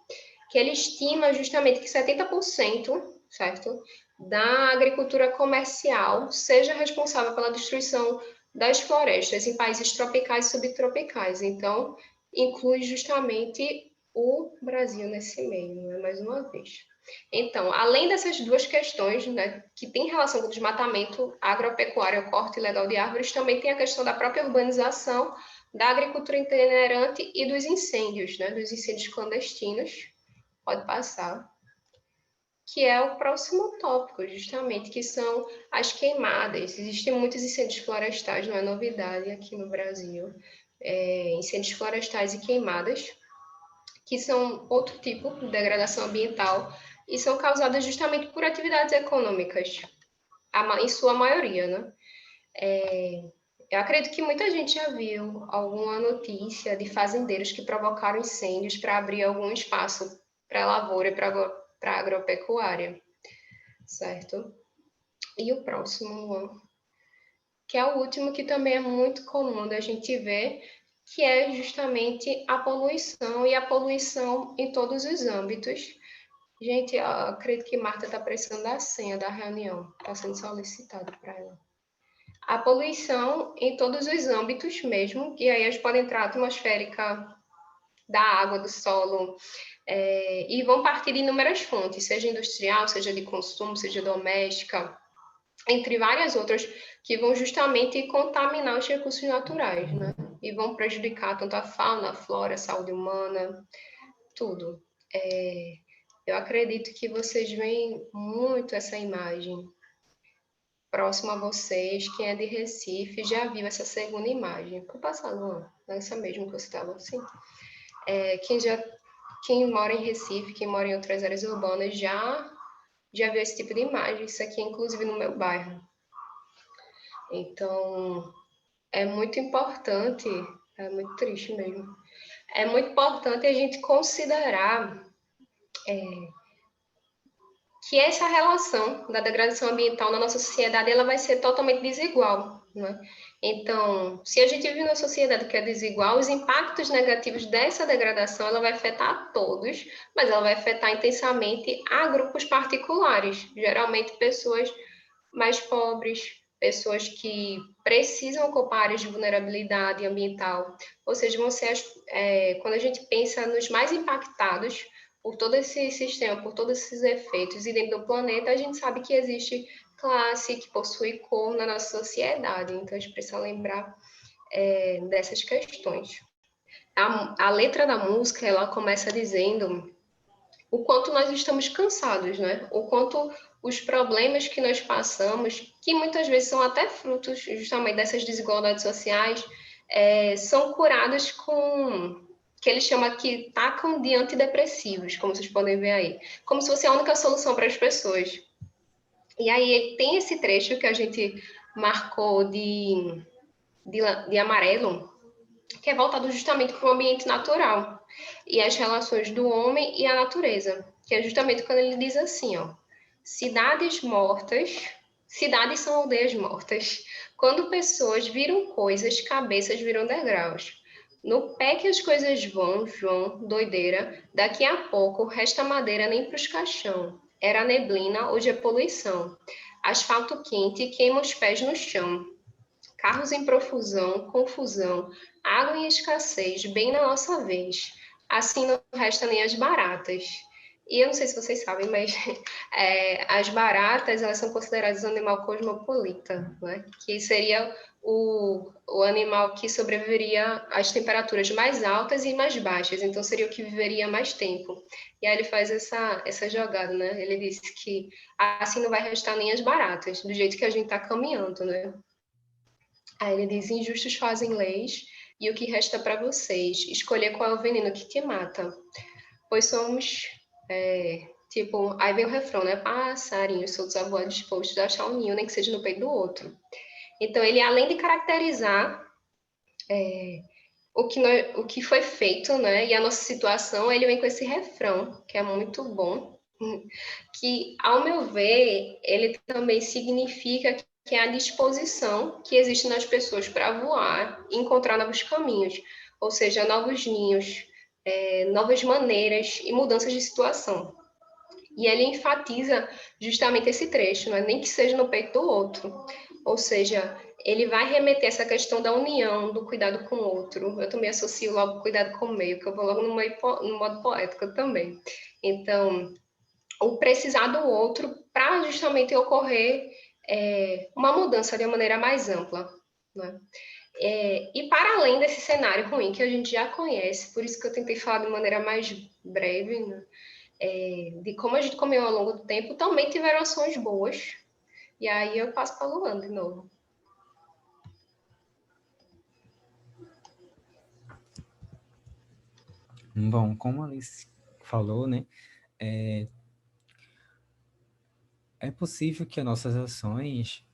que ele estima justamente que 70%, certo, da agricultura comercial seja responsável pela destruição das florestas em países tropicais e subtropicais. Então, inclui justamente o Brasil nesse meio, né, mais uma vez. Então, além dessas 2 questões, né, que tem relação com o desmatamento, agropecuária, o corte ilegal de árvores, também tem a questão da própria urbanização, da agricultura itinerante e dos incêndios, né, dos incêndios clandestinos. Pode passar. Que é o próximo tópico, justamente, que são as queimadas. Existem muitos incêndios florestais, não é novidade aqui no Brasil. Incêndios florestais e queimadas, que são outro tipo de degradação ambiental e são causadas justamente por atividades econômicas, em sua maioria, né? Eu acredito que muita gente já viu alguma notícia de fazendeiros que provocaram incêndios para abrir algum espaço para lavoura e para agropecuária, certo? E o próximo, que é o último, que também é muito comum da gente ver, que é justamente a poluição, e a poluição em todos os âmbitos. Gente, eu acredito que Marta está precisando da senha da reunião, está sendo solicitado para ela. A poluição em todos os âmbitos mesmo, e aí eles podem entrar atmosférica, da água, do solo, e vão partir de inúmeras fontes, seja industrial, seja de consumo, seja doméstica, entre várias outras, que vão justamente contaminar os recursos naturais, né? E vão prejudicar tanto a fauna, a flora, a saúde humana, tudo. Eu acredito que vocês veem muito essa imagem próximo a vocês. Quem é de Recife já viu essa segunda imagem. Vou passar, Luan, essa mesmo que você estava assim. Quem mora em Recife, quem mora em outras áreas urbanas já viu esse tipo de imagem. Isso aqui, inclusive, no meu bairro. Então, é muito importante, é muito triste mesmo, é muito importante a gente considerar que essa relação da degradação ambiental na nossa sociedade, ela vai ser totalmente desigual, né? Então, se a gente vive numa sociedade que é desigual, os impactos negativos dessa degradação, ela vai afetar a todos, mas ela vai afetar intensamente a grupos particulares, geralmente pessoas mais pobres, pessoas que precisam ocupar áreas de vulnerabilidade ambiental, ou seja, quando a gente pensa nos mais impactados por todo esse sistema, por todos esses efeitos, e dentro do planeta, a gente sabe que existe classe que possui cor na nossa sociedade, então a gente precisa lembrar dessas questões. A letra da música, ela começa dizendo o quanto nós estamos cansados, né? O quanto os problemas que nós passamos, que muitas vezes são até frutos justamente dessas desigualdades sociais, são curados com que eles chamam aqui, tacam de antidepressivos, como vocês podem ver aí, como se fosse a única solução para as pessoas. E aí tem esse trecho que a gente marcou de amarelo, que é voltado justamente para o ambiente natural e as relações do homem e a natureza, que é justamente quando ele diz assim, ó: cidades são aldeias mortas. Quando pessoas viram coisas, cabeças viram degraus. No pé que as coisas vão, João, doideira, daqui a pouco resta madeira nem pros caixão. Era neblina, hoje é poluição. Asfalto quente queima os pés no chão. Carros em profusão, confusão, água em escassez, bem na nossa vez. Assim não resta nem as baratas. E eu não sei se vocês sabem, mas as baratas, elas são consideradas um animal cosmopolita, né? Que seria o animal que sobreviveria às temperaturas mais altas e mais baixas, então seria o que viveria mais tempo. E aí ele faz essa jogada, né? Ele diz que assim não vai restar nem as baratas, do jeito que a gente está caminhando, né? Aí ele diz: injustos fazem leis, e o que resta para vocês? Escolher qual é o veneno que te mata. Pois somos, tipo, aí vem o refrão, né? Passarinhos soltos a voar dispostos a achar um ninho, nem que seja no peito do outro. Então, ele, além de caracterizar o que foi feito, né? E a nossa situação, ele vem com esse refrão, que é muito bom, que, ao meu ver, ele também significa que é a disposição que existe nas pessoas para voar e encontrar novos caminhos, ou seja, novos ninhos, novas maneiras e mudanças de situação. E ele enfatiza justamente esse trecho, né? Nem que seja no peito do outro. Ou seja, ele vai remeter essa questão da união, do cuidado com o outro. Eu também associo logo o cuidado com o meio, que eu vou logo no modo poético também. Então, o precisar do outro para justamente ocorrer uma mudança de uma maneira mais ampla, né? E para além desse cenário ruim que a gente já conhece, por isso que eu tentei falar de maneira mais breve, né? De como a gente comeu ao longo do tempo, também tiveram ações boas. E aí eu passo para a Luana de novo. Bom, como a Alice falou, né, é possível que as nossas ações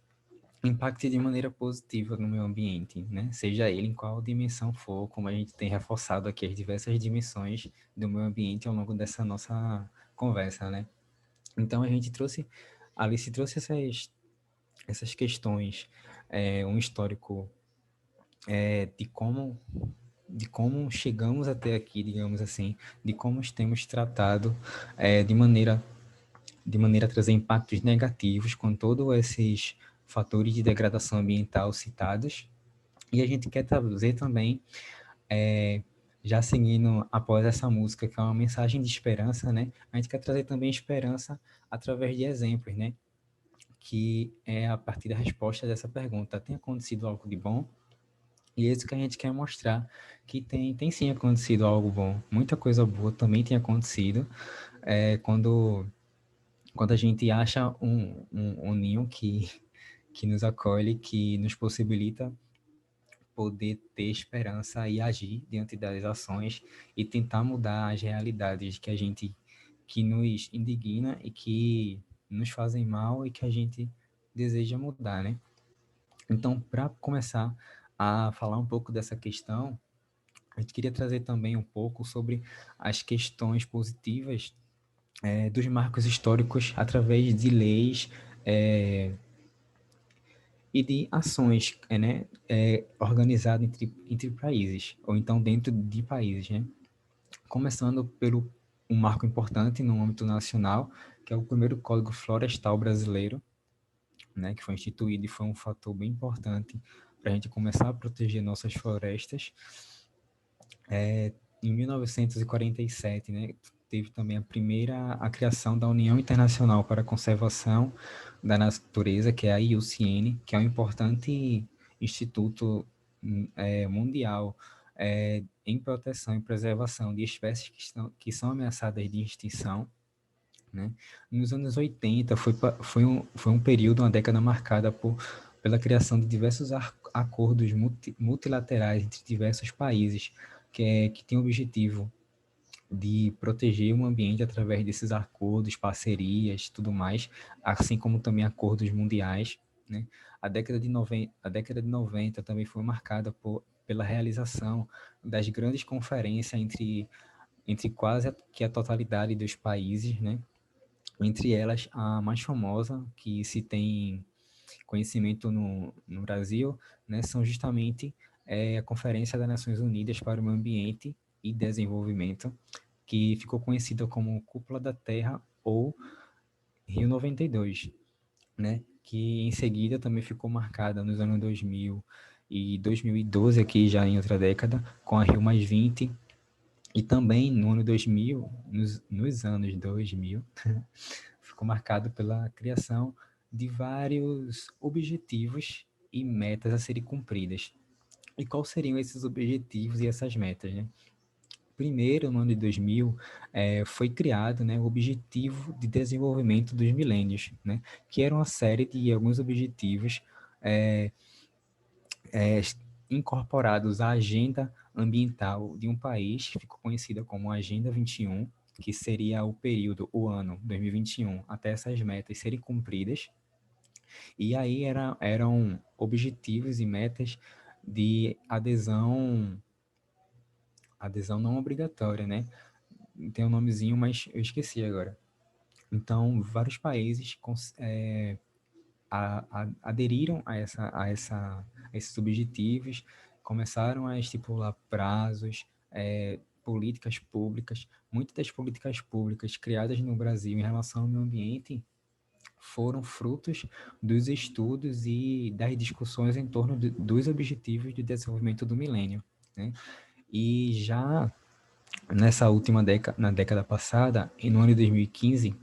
impactem de maneira positiva no meio ambiente, né? Seja ele em qual dimensão for, como a gente tem reforçado aqui as diversas dimensões do meio ambiente ao longo dessa nossa conversa, né? Então a Alice trouxe essas questões, um histórico de como chegamos até aqui, digamos assim, de como temos tratado de maneira a trazer impactos negativos com todos esses fatores de degradação ambiental citados. E a gente quer trazer também, já seguindo após essa música, que é uma mensagem de esperança, né? A gente quer trazer também esperança através de exemplos, né? Que é a partir da resposta dessa pergunta: tem acontecido algo de bom? E é isso que a gente quer mostrar, que tem sim acontecido algo bom. Muita coisa boa também tem acontecido. Quando a gente acha um ninho que nos acolhe, que nos possibilita poder ter esperança e agir diante das ações e tentar mudar as realidades que nos indigna e que nos fazem mal e que a gente deseja mudar, né? Então, para começar a falar um pouco dessa questão, a gente queria trazer também um pouco sobre as questões positivas dos marcos históricos através de leis e de ações organizadas entre países, ou então dentro de países, né? Começando pelo um marco importante no âmbito nacional, que é o primeiro Código Florestal Brasileiro, né, que foi instituído e foi um fator bem importante para a gente começar a proteger nossas florestas. Em 1947, né, teve também a criação da União Internacional para a Conservação da Natureza, que é a IUCN, que é um importante instituto mundial em proteção e preservação de espécies que são ameaçadas de extinção, né? Nos anos 80 foi um período, uma década marcada pela criação de diversos acordos multilaterais entre diversos países que tem o objetivo de proteger o ambiente através desses acordos, parcerias, tudo mais, assim como também acordos mundiais, né? A década de 90 também foi marcada pela realização das grandes conferências entre quase que a totalidade dos países, né? Entre elas, a mais famosa, que se tem conhecimento no Brasil, né, são justamente a Conferência das Nações Unidas para o Meio Ambiente e Desenvolvimento, que ficou conhecida como Cúpula da Terra ou Rio 92, né, que em seguida também ficou marcada nos anos 2000 e 2012, aqui já em outra década, com a Rio+20, E também no ano 2000, nos anos 2000, ficou marcado pela criação de vários objetivos e metas a serem cumpridas. E quais seriam esses objetivos e essas metas, né? Primeiro, no ano de 2000, foi criado, né, o Objetivo de Desenvolvimento dos Milênios, né, que era uma série de alguns objetivos é, incorporados à agenda ambiental de um país, que ficou conhecida como Agenda 21, que seria o período, o ano 2021, até essas metas serem cumpridas. E aí eram objetivos e metas de adesão não obrigatória, né? Tem um nomezinho, mas eu esqueci agora. Então, vários países aderiram a esses objetivos, começaram a estipular prazos, políticas públicas. Muitas das políticas públicas criadas no Brasil em relação ao meio ambiente foram frutos dos estudos e das discussões em torno dos objetivos de desenvolvimento do milênio, né? E já nessa última década, na década passada, e no ano de 2015,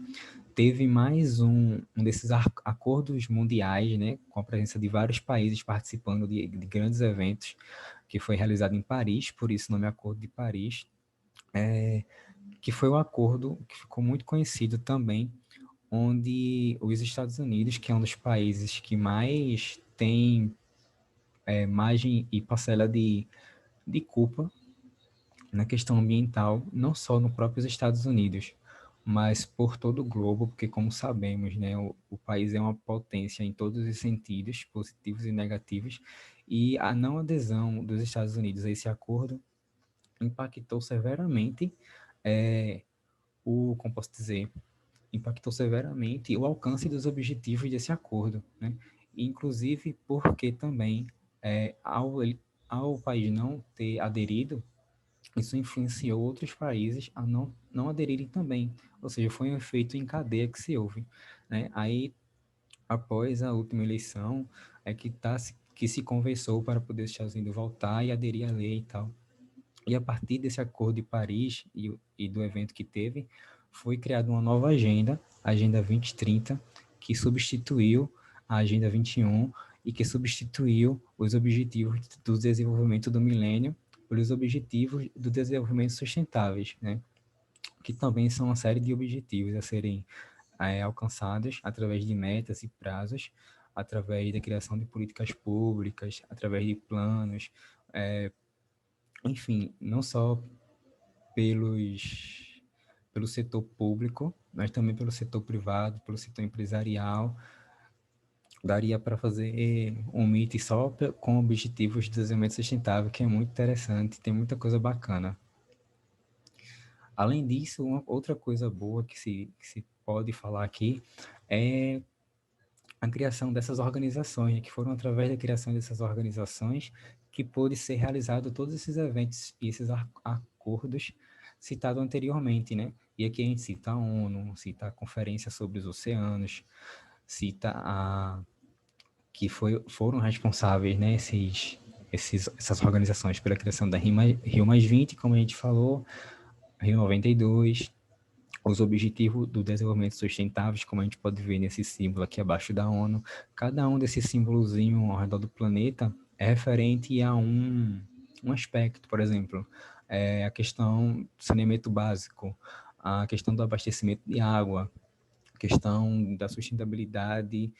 teve mais um desses acordos mundiais, né, com a presença de vários países participando de grandes eventos, que foi realizado em Paris, por isso o nome Acordo de Paris, que foi um acordo que ficou muito conhecido também, onde os Estados Unidos, que é um dos países que mais tem margem e parcela de culpa na questão ambiental, não só nos próprios Estados Unidos, mas por todo o globo, porque, como sabemos, né, o país é uma potência em todos os sentidos, positivos e negativos, e a não adesão dos Estados Unidos a esse acordo impactou severamente como posso dizer, impactou severamente o alcance dos objetivos desse acordo, né? Inclusive porque também, ao país não ter aderido, isso influenciou outros países a não aderirem também. Ou seja, foi um efeito em cadeia que se houve, né? Aí, após a última eleição, que se conversou para poder os Estados Unidos voltar e aderir à lei e tal. E a partir desse acordo de Paris e do evento que teve, foi criada uma nova agenda, a Agenda 2030, que substituiu a Agenda 21 e que substituiu os objetivos do desenvolvimento do milênio pelos objetivos do desenvolvimento sustentáveis, né? Que também são uma série de objetivos a serem alcançados através de metas e prazos, através da criação de políticas públicas, através de planos, enfim, não só pelo setor público, mas também pelo setor privado, pelo setor empresarial. Daria para fazer um meet só com objetivos de desenvolvimento sustentável, que é muito interessante, tem muita coisa bacana. Além disso, outra coisa boa que se pode falar aqui é a criação dessas organizações, que foram através da criação dessas organizações que pôde ser realizado todos esses eventos e esses acordos citados anteriormente, né? E aqui a gente cita a ONU, cita a Conferência sobre os Oceanos, cita que foram responsáveis, né, essas organizações pela criação da Rio+20, como a gente falou, Rio 92, os Objetivos do Desenvolvimento Sustentáveis, como a gente pode ver nesse símbolo aqui abaixo da ONU. Cada um desses símbolozinhos ao redor do planeta é referente a um aspecto, por exemplo, a questão do saneamento básico, a questão do abastecimento de água, a questão da sustentabilidade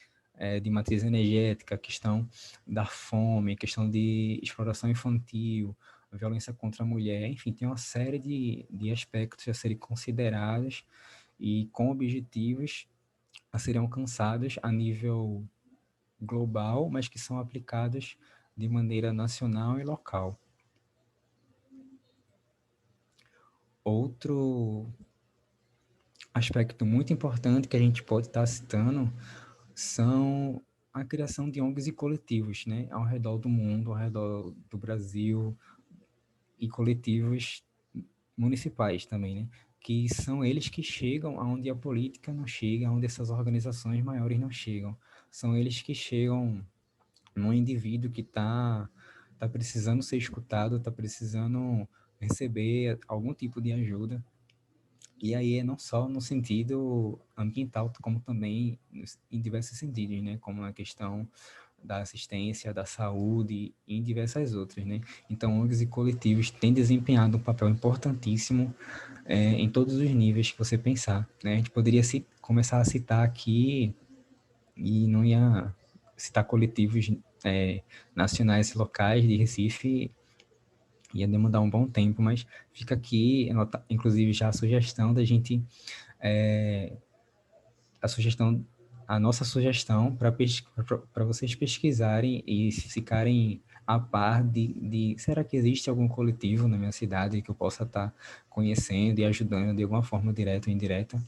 de matriz energética, a questão da fome, a questão de exploração infantil, a violência contra a mulher, enfim, tem uma série de aspectos a serem considerados e com objetivos a serem alcançados a nível global, mas que são aplicados de maneira nacional e local. Outro aspecto muito importante que a gente pode estar citando são a criação de ONGs e coletivos, né, ao redor do mundo, ao redor do Brasil, e coletivos municipais também, né, que são eles que chegam aonde a política não chega, aonde essas organizações maiores não chegam. São eles que chegam no indivíduo que está precisando ser escutado, está precisando receber algum tipo de ajuda. E aí é não só no sentido ambiental, como também em diversos sentidos, né? Como a questão da assistência, da saúde e em diversas outras, né? Então, ONGs e coletivos têm desempenhado um papel importantíssimo em todos os níveis que você pensar, né? A gente poderia começar a citar aqui e não ia citar coletivos nacionais e locais de Recife, ia demandar um bom tempo, mas fica aqui, inclusive, já a sugestão da gente, a nossa sugestão para vocês pesquisarem e ficarem a par de será que existe algum coletivo na minha cidade que eu possa estar conhecendo e ajudando de alguma forma direta ou indireta.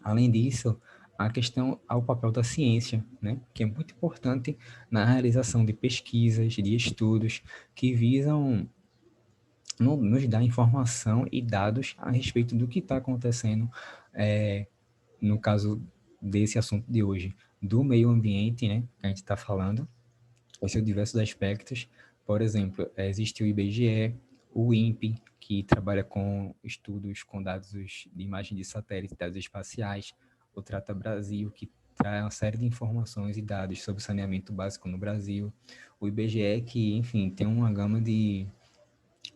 Além disso, a questão ao papel da ciência, né, que é muito importante na realização de pesquisas, de estudos que visam nos dar informação e dados a respeito do que está acontecendo, no caso desse assunto de hoje, do meio ambiente, né, que a gente está falando, os seus diversos aspectos. Por exemplo, existe o IBGE, o INPE, que trabalha com estudos com dados de imagem de satélite, dados espaciais, o Trata Brasil, que traz uma série de informações e dados sobre saneamento básico no Brasil, o IBGE, que, enfim, tem uma gama de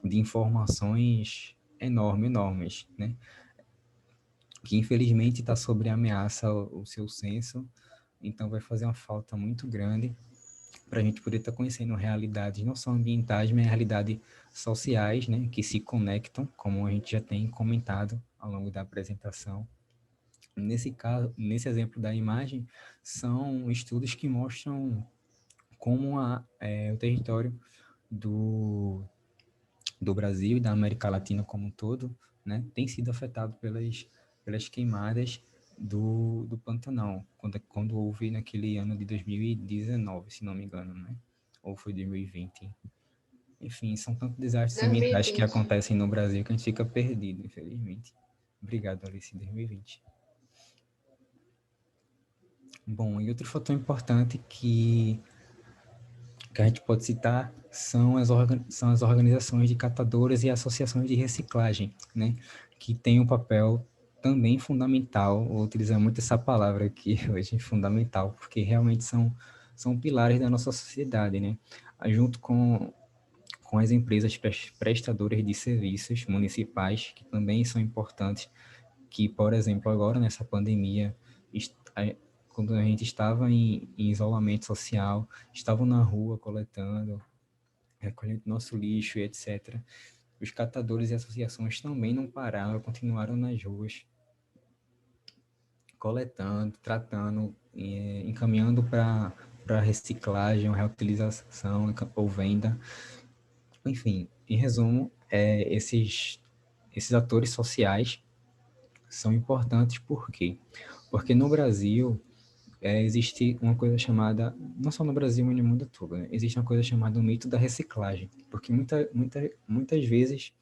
informações enormes, né? Que infelizmente está sob ameaça o seu censo, então vai fazer uma falta muito grande para a gente poder estar conhecendo realidades não só ambientais, mas realidades sociais, né, que se conectam, como a gente já tem comentado ao longo da apresentação. Nesse caso, nesse exemplo da imagem, são estudos que mostram como o território do Brasil e da América Latina como um todo, né, tem sido afetado pelas queimadas do Pantanal, quando houve naquele ano de 2019, se não me engano, né? Ou foi 2020. Enfim, são tantos desastres ambientais que 2020. acontecem no Brasil que a gente fica perdido, infelizmente. Obrigado, Alice, 2020. Bom, e outro fator importante que a gente pode citar são as organizações de catadores e associações de reciclagem, né? Que têm um papel também fundamental, vou utilizar muito essa palavra aqui hoje, fundamental, porque realmente são pilares da nossa sociedade, né? Junto com as empresas prestadoras de serviços municipais, que também são importantes, que, por exemplo, agora nessa pandemia, quando a gente estava em isolamento social, estavam na rua coletando, recolhendo nosso lixo e etc. Os catadores e associações também não pararam, continuaram nas ruas, coletando, tratando, encaminhando para reciclagem, reutilização ou venda. Enfim, em resumo, esses atores sociais são importantes por quê? Porque no Brasil existe uma coisa chamada, não só no Brasil, mas no mundo todo, né? Existe uma coisa chamada o mito da reciclagem, porque muitas vezes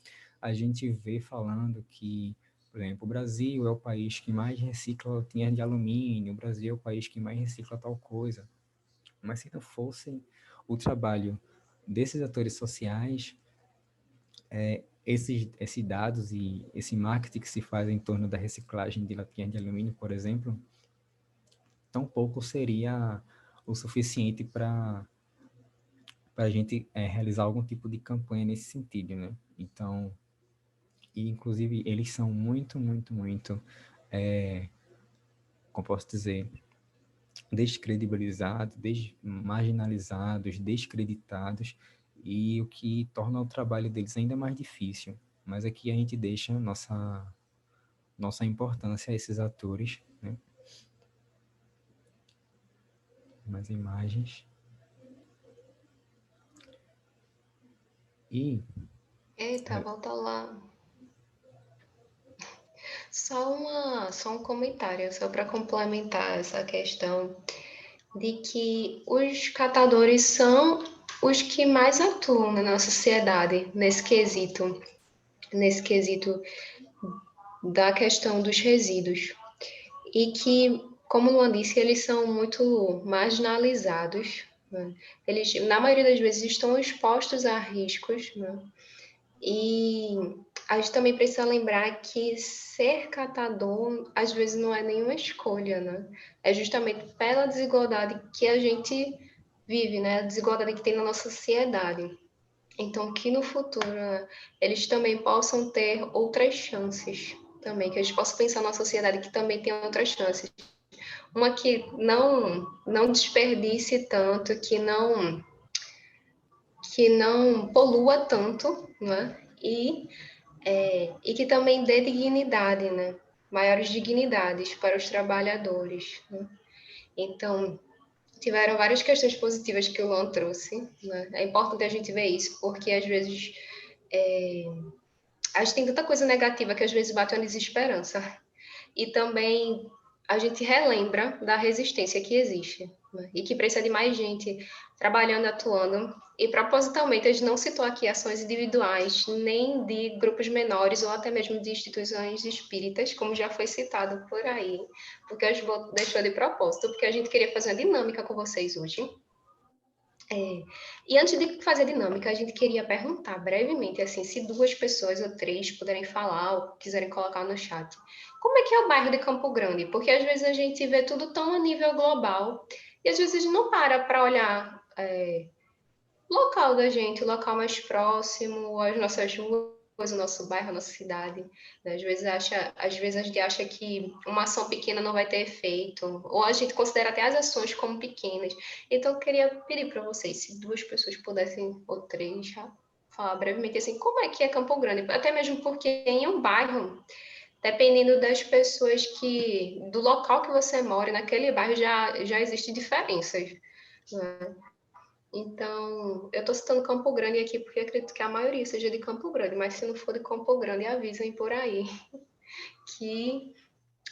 a gente vê falando que, por exemplo, o Brasil é o país que mais recicla latinhas de alumínio, o Brasil é o país que mais recicla tal coisa, mas se não fosse o trabalho desses atores sociais, esses dados e esse marketing que se faz em torno da reciclagem de latinhas de alumínio, por exemplo, tão pouco seria o suficiente para a gente realizar algum tipo de campanha nesse sentido, né? Então, e inclusive eles são muito, como posso dizer, descredibilizados, marginalizados, descreditados, e o que torna o trabalho deles ainda mais difícil. Mas aqui a gente deixa nossa importância a esses atores, né? Mais imagens. E... Eita, volta lá. Só um comentário, só para complementar essa questão de que os catadores são os que mais atuam na nossa sociedade nesse quesito da questão dos resíduos. E que, como Luan disse, eles são muito marginalizados, né? Eles, na maioria das vezes, estão expostos a riscos, né? E a gente também precisa lembrar que ser catador, às vezes, não é nenhuma escolha, né? É justamente pela desigualdade que a gente vive, né? A desigualdade que tem na nossa sociedade. Então, que no futuro, né, eles também possam ter outras chances também, que a gente possa pensar numa sociedade que também tem outras chances. Uma que não desperdice tanto, que não polua tanto, né? E que também dê dignidade, né? Maiores dignidades para os trabalhadores, né? Então, tiveram várias questões positivas que o Luan trouxe, né? É importante a gente ver isso, porque às vezes a gente tem tanta coisa negativa que às vezes bate uma desesperança. E também a gente relembra da resistência que existe, né? E que precisa de mais gente trabalhando, atuando. E propositalmente a gente não citou aqui ações individuais, nem de grupos menores ou até mesmo de instituições espíritas, como já foi citado por aí, porque a gente deixou de propósito, porque a gente queria fazer uma dinâmica com vocês hoje. E antes de fazer a dinâmica, a gente queria perguntar brevemente, assim, se 2 pessoas ou 3 puderem falar ou quiserem colocar no chat, como é que é o bairro de Campo Grande? Porque às vezes a gente vê tudo tão a nível global e às vezes a gente não para olhar o local da gente, o local mais próximo, as nossas ruas, o nosso bairro, a nossa cidade, né? Às vezes a gente acha que uma ação pequena não vai ter efeito, ou a gente considera até as ações como pequenas. Então, eu queria pedir para vocês, se 2 pessoas pudessem, ou 3, já falar brevemente assim, como é que é Campo Grande? Até mesmo porque em um bairro, dependendo das pessoas do local que você mora, naquele bairro já existem diferenças, né? Então, eu estou citando Campo Grande aqui porque acredito que a maioria seja de Campo Grande, mas se não for de Campo Grande, avisem por aí que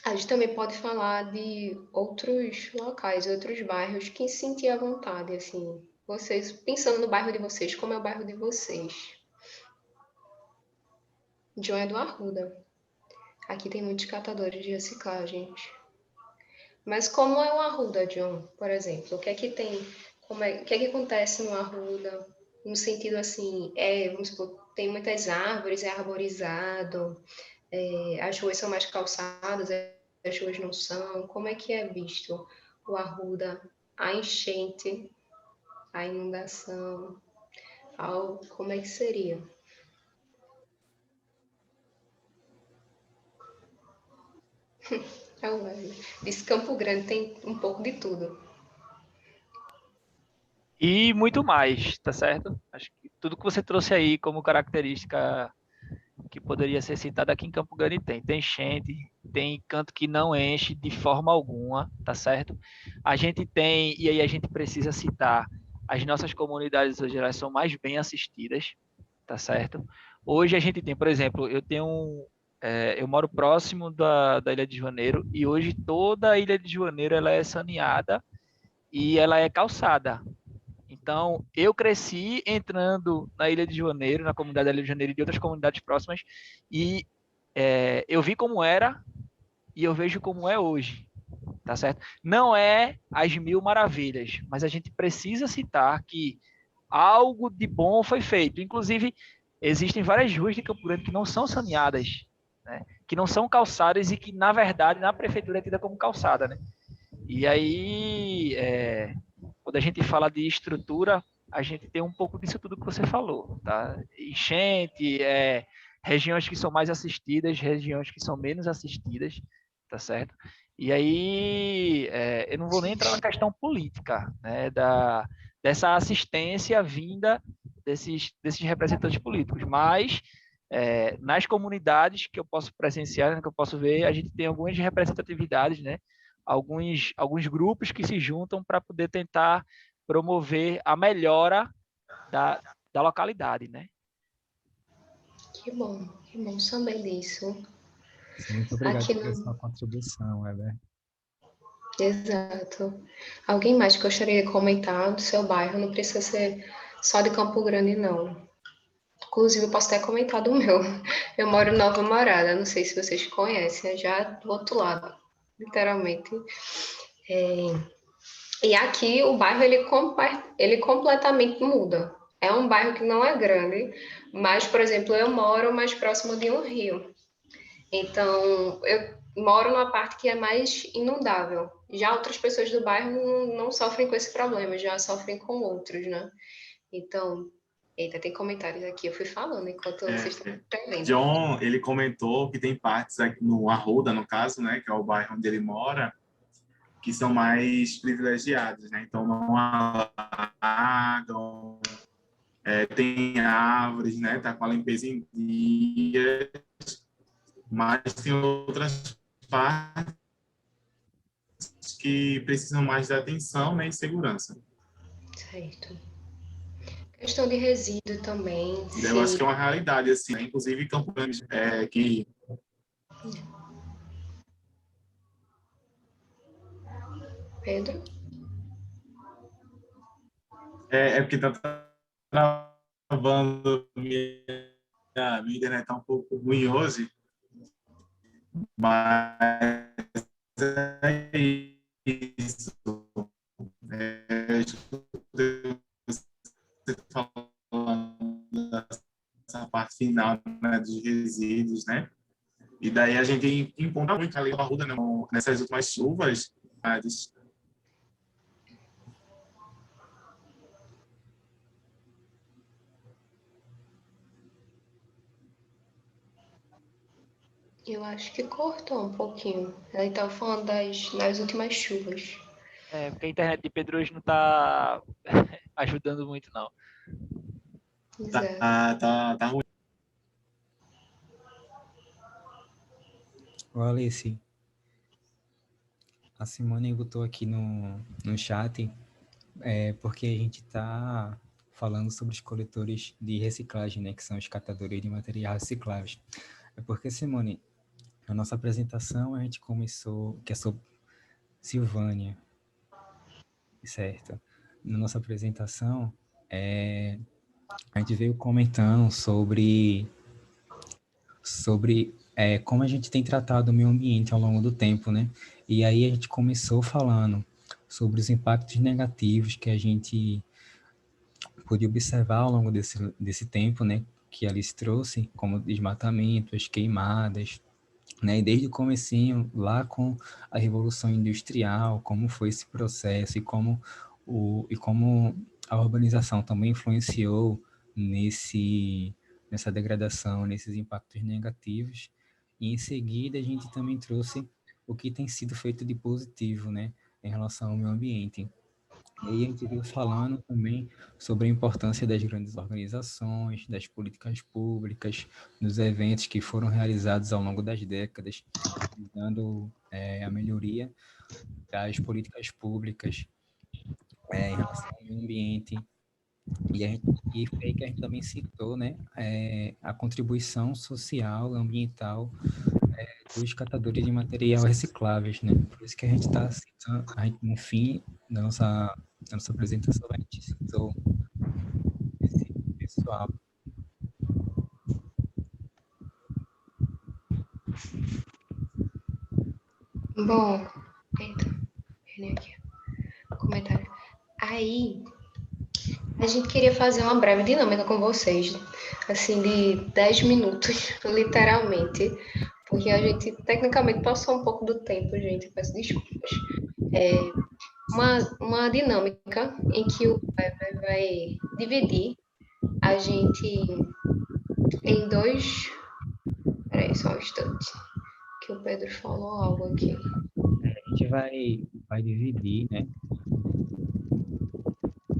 a gente também pode falar de outros locais, outros bairros que se sentir à vontade, assim. Vocês, pensando no bairro de vocês, como é o bairro de vocês? John é do Arruda. Aqui tem muitos catadores de reciclagem. Mas como é o Arruda, John, por exemplo? O que é que tem? O que é que acontece no Arruda? No sentido assim, vamos supor, tem muitas árvores, é arborizado, as ruas são mais calçadas, as ruas não são. Como é que é visto o Arruda, a enchente, a inundação? Como é que seria? Esse Campo Grande tem um pouco de tudo. E muito mais, tá certo? Acho que tudo que você trouxe aí como característica que poderia ser citada aqui em Campo Grande tem. Tem enchente, tem canto que não enche de forma alguma, tá certo? A gente tem, e aí a gente precisa citar, as nossas comunidades hoje elas são mais bem assistidas, tá certo? Hoje a gente tem, por exemplo, eu moro próximo da Ilha de Janeiro e hoje toda a Ilha de Janeiro ela é saneada e ela é calçada. Então, eu cresci entrando na Ilha de Janeiro, na comunidade da Ilha de Janeiro e de outras comunidades próximas, e eu vi como era e eu vejo como é hoje, tá certo? Não é as mil maravilhas, mas a gente precisa citar que algo de bom foi feito. Inclusive, existem várias ruas de Campo Grande que não são saneadas, né? Que não são calçadas e que, na verdade, na prefeitura é tida como calçada, né? E aí, quando a gente fala de estrutura, a gente tem um pouco disso tudo que você falou, tá? Enchente, regiões que são mais assistidas, regiões que são menos assistidas, tá certo? E aí, eu não vou nem entrar na questão política, né, dessa assistência vinda desses representantes políticos, mas nas comunidades que eu posso presenciar, que eu posso ver, a gente tem algumas representatividades, né? Alguns grupos que se juntam para poder tentar promover a melhora da localidade, né? Que bom saber disso. Muito obrigado pela sua contribuição, Weber. Exato. Alguém mais que gostaria de comentar do seu bairro? Não precisa ser só de Campo Grande, não. Inclusive, eu posso até comentar do meu. Eu moro em Nova Morada, não sei se vocês conhecem, é já do outro lado, literalmente. E aqui o bairro ele completamente muda. É um bairro que não é grande, mas, por exemplo, eu moro mais próximo de um rio. Então, eu moro na parte que é mais inundável. Já outras pessoas do bairro não sofrem com esse problema, já sofrem com outros, né? Então, eita, tem comentários aqui, eu fui falando enquanto vocês estão escrevendo. John, ele comentou que tem partes aqui no Arruda, no caso, né, que é o bairro onde ele mora, que são mais privilegiadas, né? Então não alagam, tem árvores, né? Tá com a limpeza em dia, mas tem outras partes que precisam mais de atenção, né, e segurança. Certo. Questão de resíduo também. Eu acho que é uma realidade, assim, né? Inclusive Campo Grande, que... Pedro? Porque tá travando, minha internet tá um pouco ruim hoje, mas é isso. Você falando dessa parte final, né, dos resíduos, né? E daí a gente encontra muito ali na Arruda, né, nessas últimas chuvas. Eu acho que cortou um pouquinho. Ele estava falando das últimas chuvas. Porque a internet de Pedro hoje não está ajudando muito, não. Exato. Tá ruim. Ô, Alice, a Simone botou aqui no chat, porque a gente está falando sobre os coletores de reciclagem, né, que são os catadores de materiais recicláveis. É porque, Simone, na nossa apresentação a gente começou, que é sobre Silvânia, certo? Na nossa apresentação, a gente veio comentando sobre como a gente tem tratado o meio ambiente ao longo do tempo, né? E aí a gente começou falando sobre os impactos negativos que a gente pôde observar ao longo desse tempo, né? Que a Alice trouxe, como desmatamento, as queimadas, né? E desde o comecinho, lá com a Revolução Industrial, como foi esse processo e como a urbanização também influenciou nessa degradação, nesses impactos negativos. E em seguida a gente também trouxe o que tem sido feito de positivo, né, em relação ao meio ambiente. E aí a gente veio falando também sobre a importância das grandes organizações, das políticas públicas, dos eventos que foram realizados ao longo das décadas, visando a melhoria das políticas públicas em relação ao meio ambiente. E foi aí que a gente também citou, né, a contribuição social, ambiental dos catadores de material recicláveis, né? Por isso que a gente está citando, no fim da nossa apresentação, a gente citou esse pessoal. Bom, eita, perdi aqui. Comentário. Aí, a gente queria fazer uma breve dinâmica com vocês, assim, de 10 minutos, literalmente, porque a gente tecnicamente passou um pouco do tempo, gente, peço desculpas. Uma dinâmica em que o Weber vai dividir a gente em dois. Peraí, só um instante, que o Pedro falou algo aqui. A gente vai dividir, né,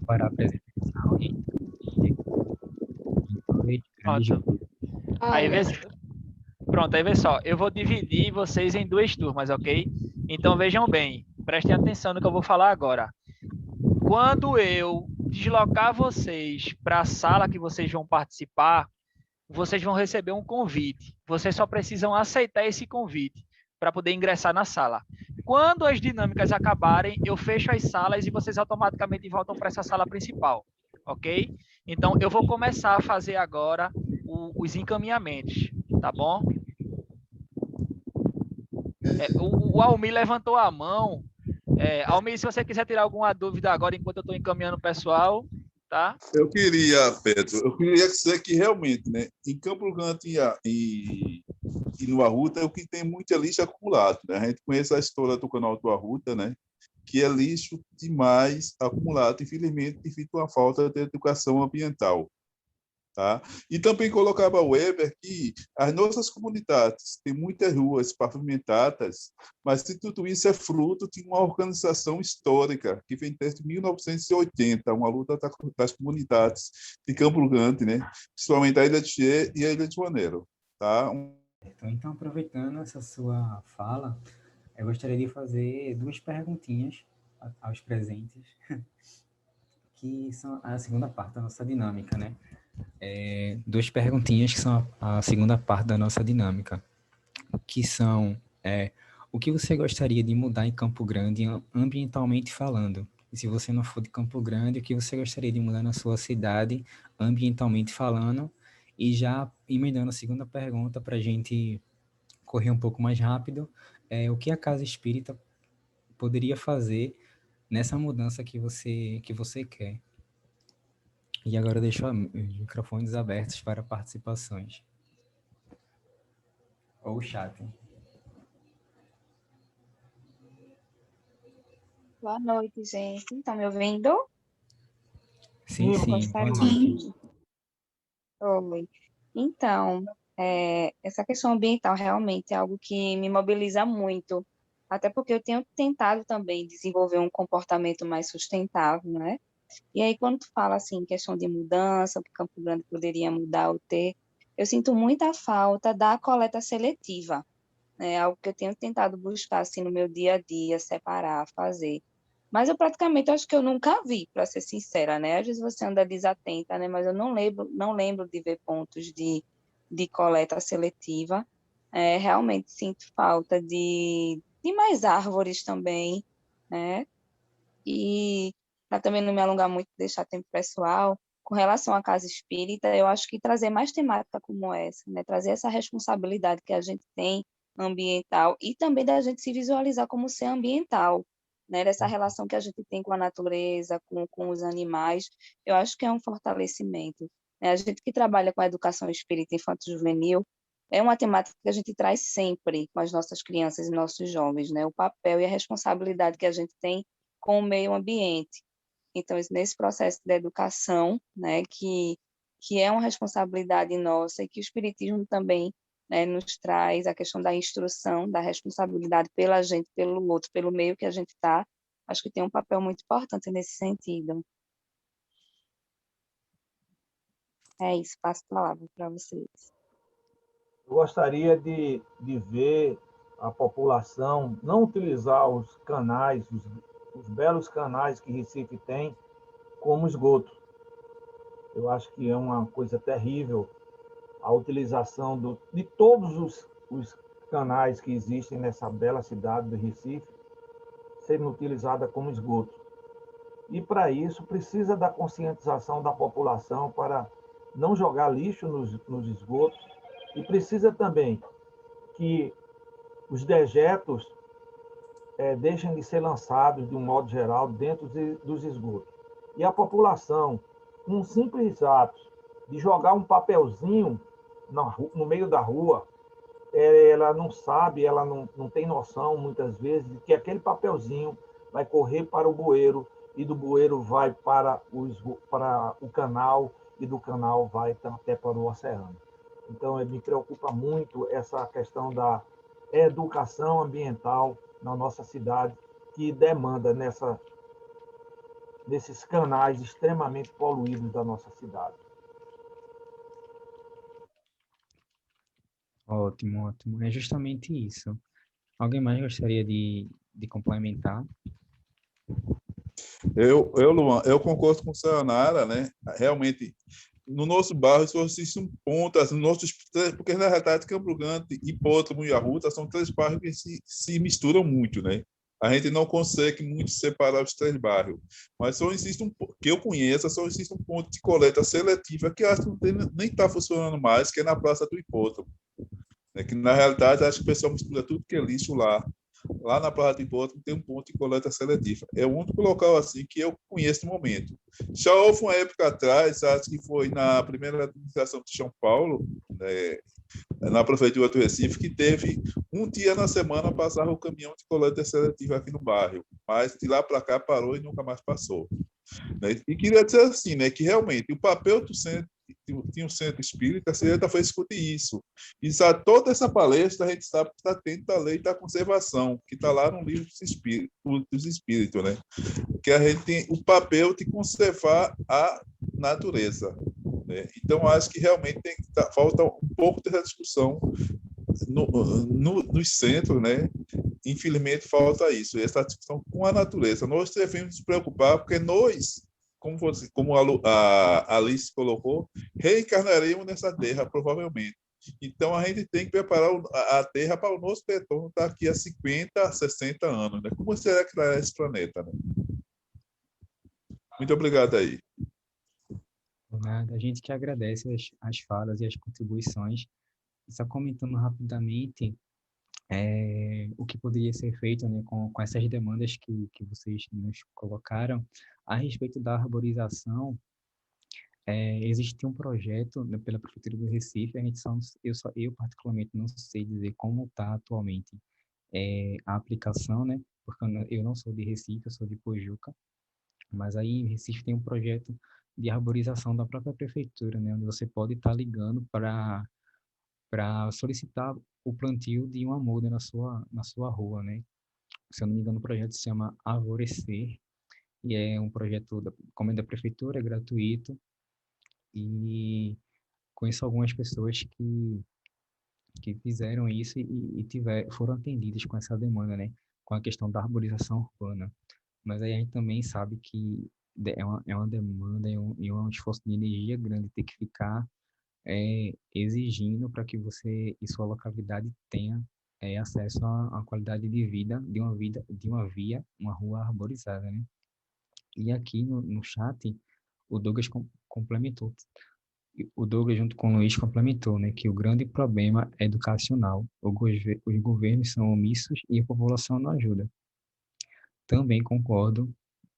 para a apresentação em dois grandes grupos. Aí vê só, eu vou dividir vocês em duas turmas, ok? Então vejam bem, prestem atenção no que eu vou falar agora. Quando eu deslocar vocês para a sala que vocês vão participar, vocês vão receber um convite. Vocês só precisam aceitar esse convite para poder ingressar na sala. Quando as dinâmicas acabarem, eu fecho as salas e vocês automaticamente voltam para essa sala principal, ok? Então, eu vou começar a fazer agora os encaminhamentos, tá bom? O Almir levantou a mão Almir, se você quiser tirar alguma dúvida agora, enquanto eu estou encaminhando o pessoal, tá? Eu queria, Pedro, dizer que realmente, né, em Campo Grande e no Arruda, é o que tem muita lixo acumulado, né? A gente conhece a história do canal do Arruda, né? Que é lixo demais acumulado, infelizmente, devido a uma falta de educação ambiental. Tá? E também colocava o Weber que as nossas comunidades têm muitas ruas pavimentadas, mas se tudo isso é fruto de uma organização histórica que vem desde 1980, uma luta das comunidades de Campo Grande, né? Principalmente a Ilha de Che e a Ilha de Janeiro. Tá? Então, aproveitando essa sua fala, eu gostaria de fazer duas perguntinhas aos presentes, que são a segunda parte da nossa dinâmica, né? Duas perguntinhas que são a segunda parte da nossa dinâmica, que são o que você gostaria de mudar em Campo Grande ambientalmente falando? E se você não for de Campo Grande, o que você gostaria de mudar na sua cidade ambientalmente falando? E já emendando a segunda pergunta para a gente correr um pouco mais rápido, o que a Casa Espírita poderia fazer nessa mudança que você quer? E agora eu deixo os microfones abertos para participações. Ou chat. Boa noite, gente. Estão me ouvindo? Sim. Boa noite. Oi. Então, essa questão ambiental realmente é algo que me mobiliza muito, até porque eu tenho tentado também desenvolver um comportamento mais sustentável, né? E aí, quando tu fala assim, questão de mudança, o que Campo Grande poderia mudar ou ter, eu sinto muita falta da coleta seletiva, né? Algo que eu tenho tentado buscar assim no meu dia a dia, separar, fazer. Mas eu praticamente acho que eu nunca vi, para ser sincera, né? Às vezes você anda desatenta, né? Mas eu não lembro de ver pontos de coleta seletiva. Realmente sinto falta de mais árvores também, né? E para também não me alongar muito, deixar tempo pessoal, com relação à casa espírita, eu acho que trazer mais temática como essa, né? Trazer essa responsabilidade que a gente tem ambiental e também da gente se visualizar como ser ambiental, né? Dessa relação que a gente tem com a natureza, com os animais, eu acho que é um fortalecimento, né? A gente que trabalha com a educação espírita infanto-juvenil, é uma temática que a gente traz sempre com as nossas crianças e nossos jovens, né? O papel e a responsabilidade que a gente tem com o meio ambiente. Então, nesse processo de educação, né, que é uma responsabilidade nossa e que o Espiritismo também, né, nos traz a questão da instrução, da responsabilidade pela gente, pelo outro, pelo meio que a gente está, acho que tem um papel muito importante nesse sentido. É isso, passo a palavra para vocês. Eu gostaria de ver a população não utilizar os canais, os belos canais que Recife tem, como esgoto. Eu acho que é uma coisa terrível a utilização de todos os canais que existem nessa bela cidade do Recife serem utilizados como esgoto. E, para isso, precisa da conscientização da população para não jogar lixo nos esgotos e precisa também que os dejetos deixem de ser lançados, de um modo geral, dentro dos esgotos. E a população, um simples ato de jogar um papelzinho no meio da rua, ela não sabe, ela não tem noção, muitas vezes, de que aquele papelzinho vai correr para o bueiro, e do bueiro vai para o canal, e do canal vai até para o oceano. Então, me preocupa muito essa questão da educação ambiental na nossa cidade, que demanda nesses canais extremamente poluídos da nossa cidade. Ótimo. É justamente isso. Alguém mais gostaria de complementar? Luan, eu concordo com a Sayonara, né? Realmente, no nosso bairro só existem pontas, porque na realidade Campo Grande, Hipódromo e Arruda são três bairros que se misturam muito, né? A gente não consegue muito separar os três bairros, mas só existe que eu conheça, só existe um ponto de coleta seletiva que acho que nem está funcionando mais, que é na Praça do Hipódromo, né? Que na realidade acho que o pessoal mistura tudo que é lixo lá. lá na Praia de Bota tem um ponto de coleta seletiva. É o único local assim que eu conheço no momento. Já houve uma época atrás, acho que foi na primeira administração de São Paulo, né, na prefeitura do Recife, que teve um dia na semana passava o caminhão de coleta seletiva aqui no bairro, mas de lá para cá parou e nunca mais passou. Né? E queria dizer assim, né, que realmente o papel do centro, tinha um centro espírita, seria foi discutir isso. E sabe, toda essa palestra a gente sabe que está dentro da lei da conservação, que está lá no livro dos espíritos, né? Que a gente tem o papel de conservar a natureza. Né? Então, acho que realmente falta um pouco dessa discussão nos centros, né? Infelizmente, falta isso, essa discussão com a natureza. Nós devemos nos preocupar, porque nós, como a Alice colocou, reencarnaremos nessa terra, provavelmente. Então, a gente tem que preparar a terra para o nosso retorno daqui a 50, 60 anos. Né? Como será que será esse planeta? Né? Muito obrigado aí. Nada, a gente que agradece as falas e as contribuições. Só comentando rapidamente o que poderia ser feito, né, com essas demandas que vocês nos colocaram a respeito da arborização. Existe um projeto, né, pela Prefeitura do Recife, eu particularmente não sei dizer como está atualmente a aplicação, né, porque eu não sou de Recife, eu sou de Pojuca, mas aí em Recife tem um projeto de arborização da própria prefeitura, né, onde você pode estar ligando para solicitar o plantio de uma muda na sua rua, né? Se eu não me engano, o projeto se chama Arvorecer, e é um projeto como é da prefeitura, é gratuito, e conheço algumas pessoas que fizeram isso e foram atendidas com essa demanda, né? Com a questão da arborização urbana. Mas aí a gente também sabe que é uma demanda e um esforço de energia grande ter que ficar exigindo para que você e sua localidade tenha acesso a qualidade de vida uma rua arborizada, né? E aqui no chat o Douglas complementou. O Douglas junto com o Luiz complementou, né, que o grande problema é educacional. Os governos são omissos e a população não ajuda. Também concordo,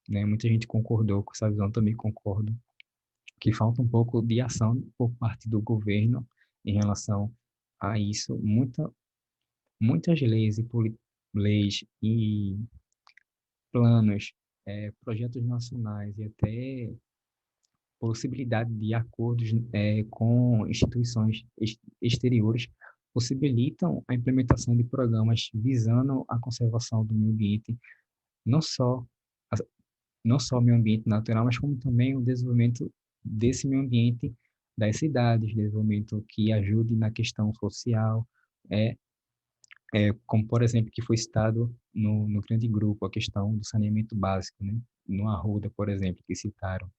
né? Muita gente concordou com essa visão, também concordo que falta um pouco de ação por parte do governo em relação a isso. Muitas leis e planos, projetos nacionais e até possibilidade de acordos com instituições exteriores possibilitam a implementação de programas visando a conservação do meio ambiente, não só o meio ambiente natural, mas como também o desenvolvimento desse meio ambiente das cidades, desenvolvimento que ajude na questão social, como, por exemplo, que foi citado no grande grupo, a questão do saneamento básico, né? No Arruda, por exemplo, que citaram.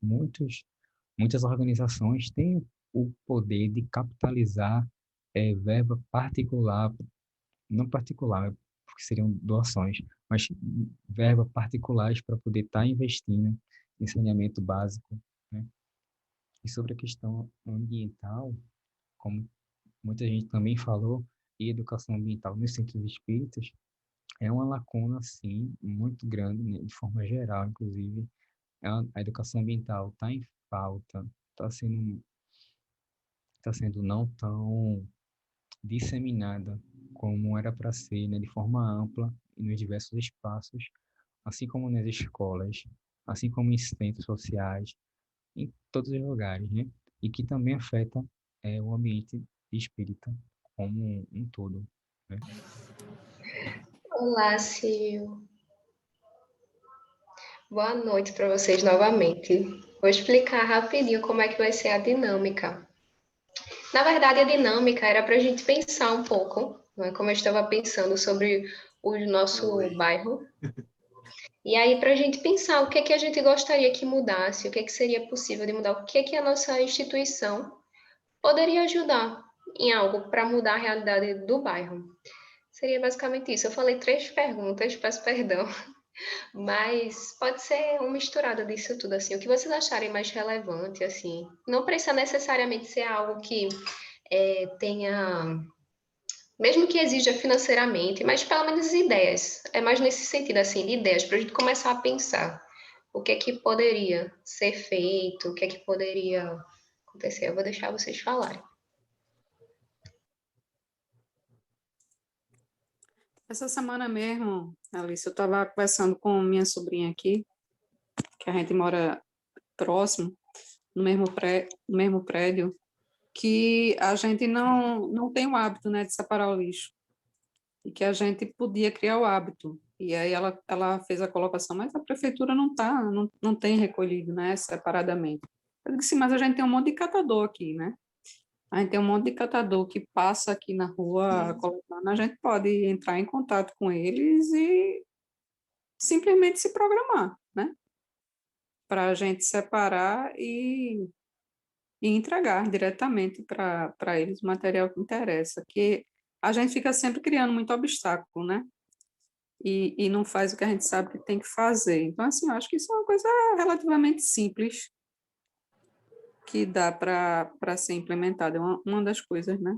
Muitas organizações têm o poder de capitalizar verba particular, não particular, porque seriam doações, mas verba particulares para poder estar investindo em saneamento básico, né? E sobre a questão ambiental, como muita gente também falou, e educação ambiental nos centros espíritas é uma lacuna, sim, muito grande, né, de forma geral, inclusive. A educação ambiental está em falta, está sendo não tão disseminada como era para ser, né, de forma ampla e nos diversos espaços, assim como nas escolas, assim como em centros sociais, em todos os lugares, né? E que também afeta o ambiente espírita como um todo, né? Olá, Sil. Boa noite para vocês novamente. Vou explicar rapidinho como é que vai ser a dinâmica. Na verdade, a dinâmica era para a gente pensar um pouco, não é? Como eu estava pensando sobre o nosso bairro. E aí, para a gente pensar o que é que a gente gostaria que mudasse, o que é que seria possível de mudar, o que é que a nossa instituição poderia ajudar em algo para mudar a realidade do bairro. Seria basicamente isso. Eu falei 3 perguntas, peço perdão, mas pode ser uma misturada disso tudo, assim. O que vocês acharem mais relevante, assim. Não precisa necessariamente ser algo que tenha mesmo que exija financeiramente, mas pelo menos ideias. É mais nesse sentido, assim, de ideias, para a gente começar a pensar o que é que poderia ser feito, o que é que poderia acontecer. Eu vou deixar vocês falarem. Essa semana mesmo, Alice, eu estava conversando com minha sobrinha aqui, que a gente mora próximo, no mesmo prédio, que a gente não tem o hábito, né, de separar o lixo, e que a gente podia criar o hábito. E aí ela fez a colocação, mas a prefeitura não tem recolhido, né, separadamente. Eu disse, mas a gente tem um monte de catador aqui, né? A gente tem um monte de catador que passa aqui na rua coletando, a gente pode entrar em contato com eles e simplesmente se programar, né? Para a gente separar e entregar diretamente para eles o material que interessa, que a gente fica sempre criando muito obstáculo, né? E não faz o que a gente sabe que tem que fazer. Então, assim, eu acho que isso é uma coisa relativamente simples que dá para ser implementada, é uma das coisas, né?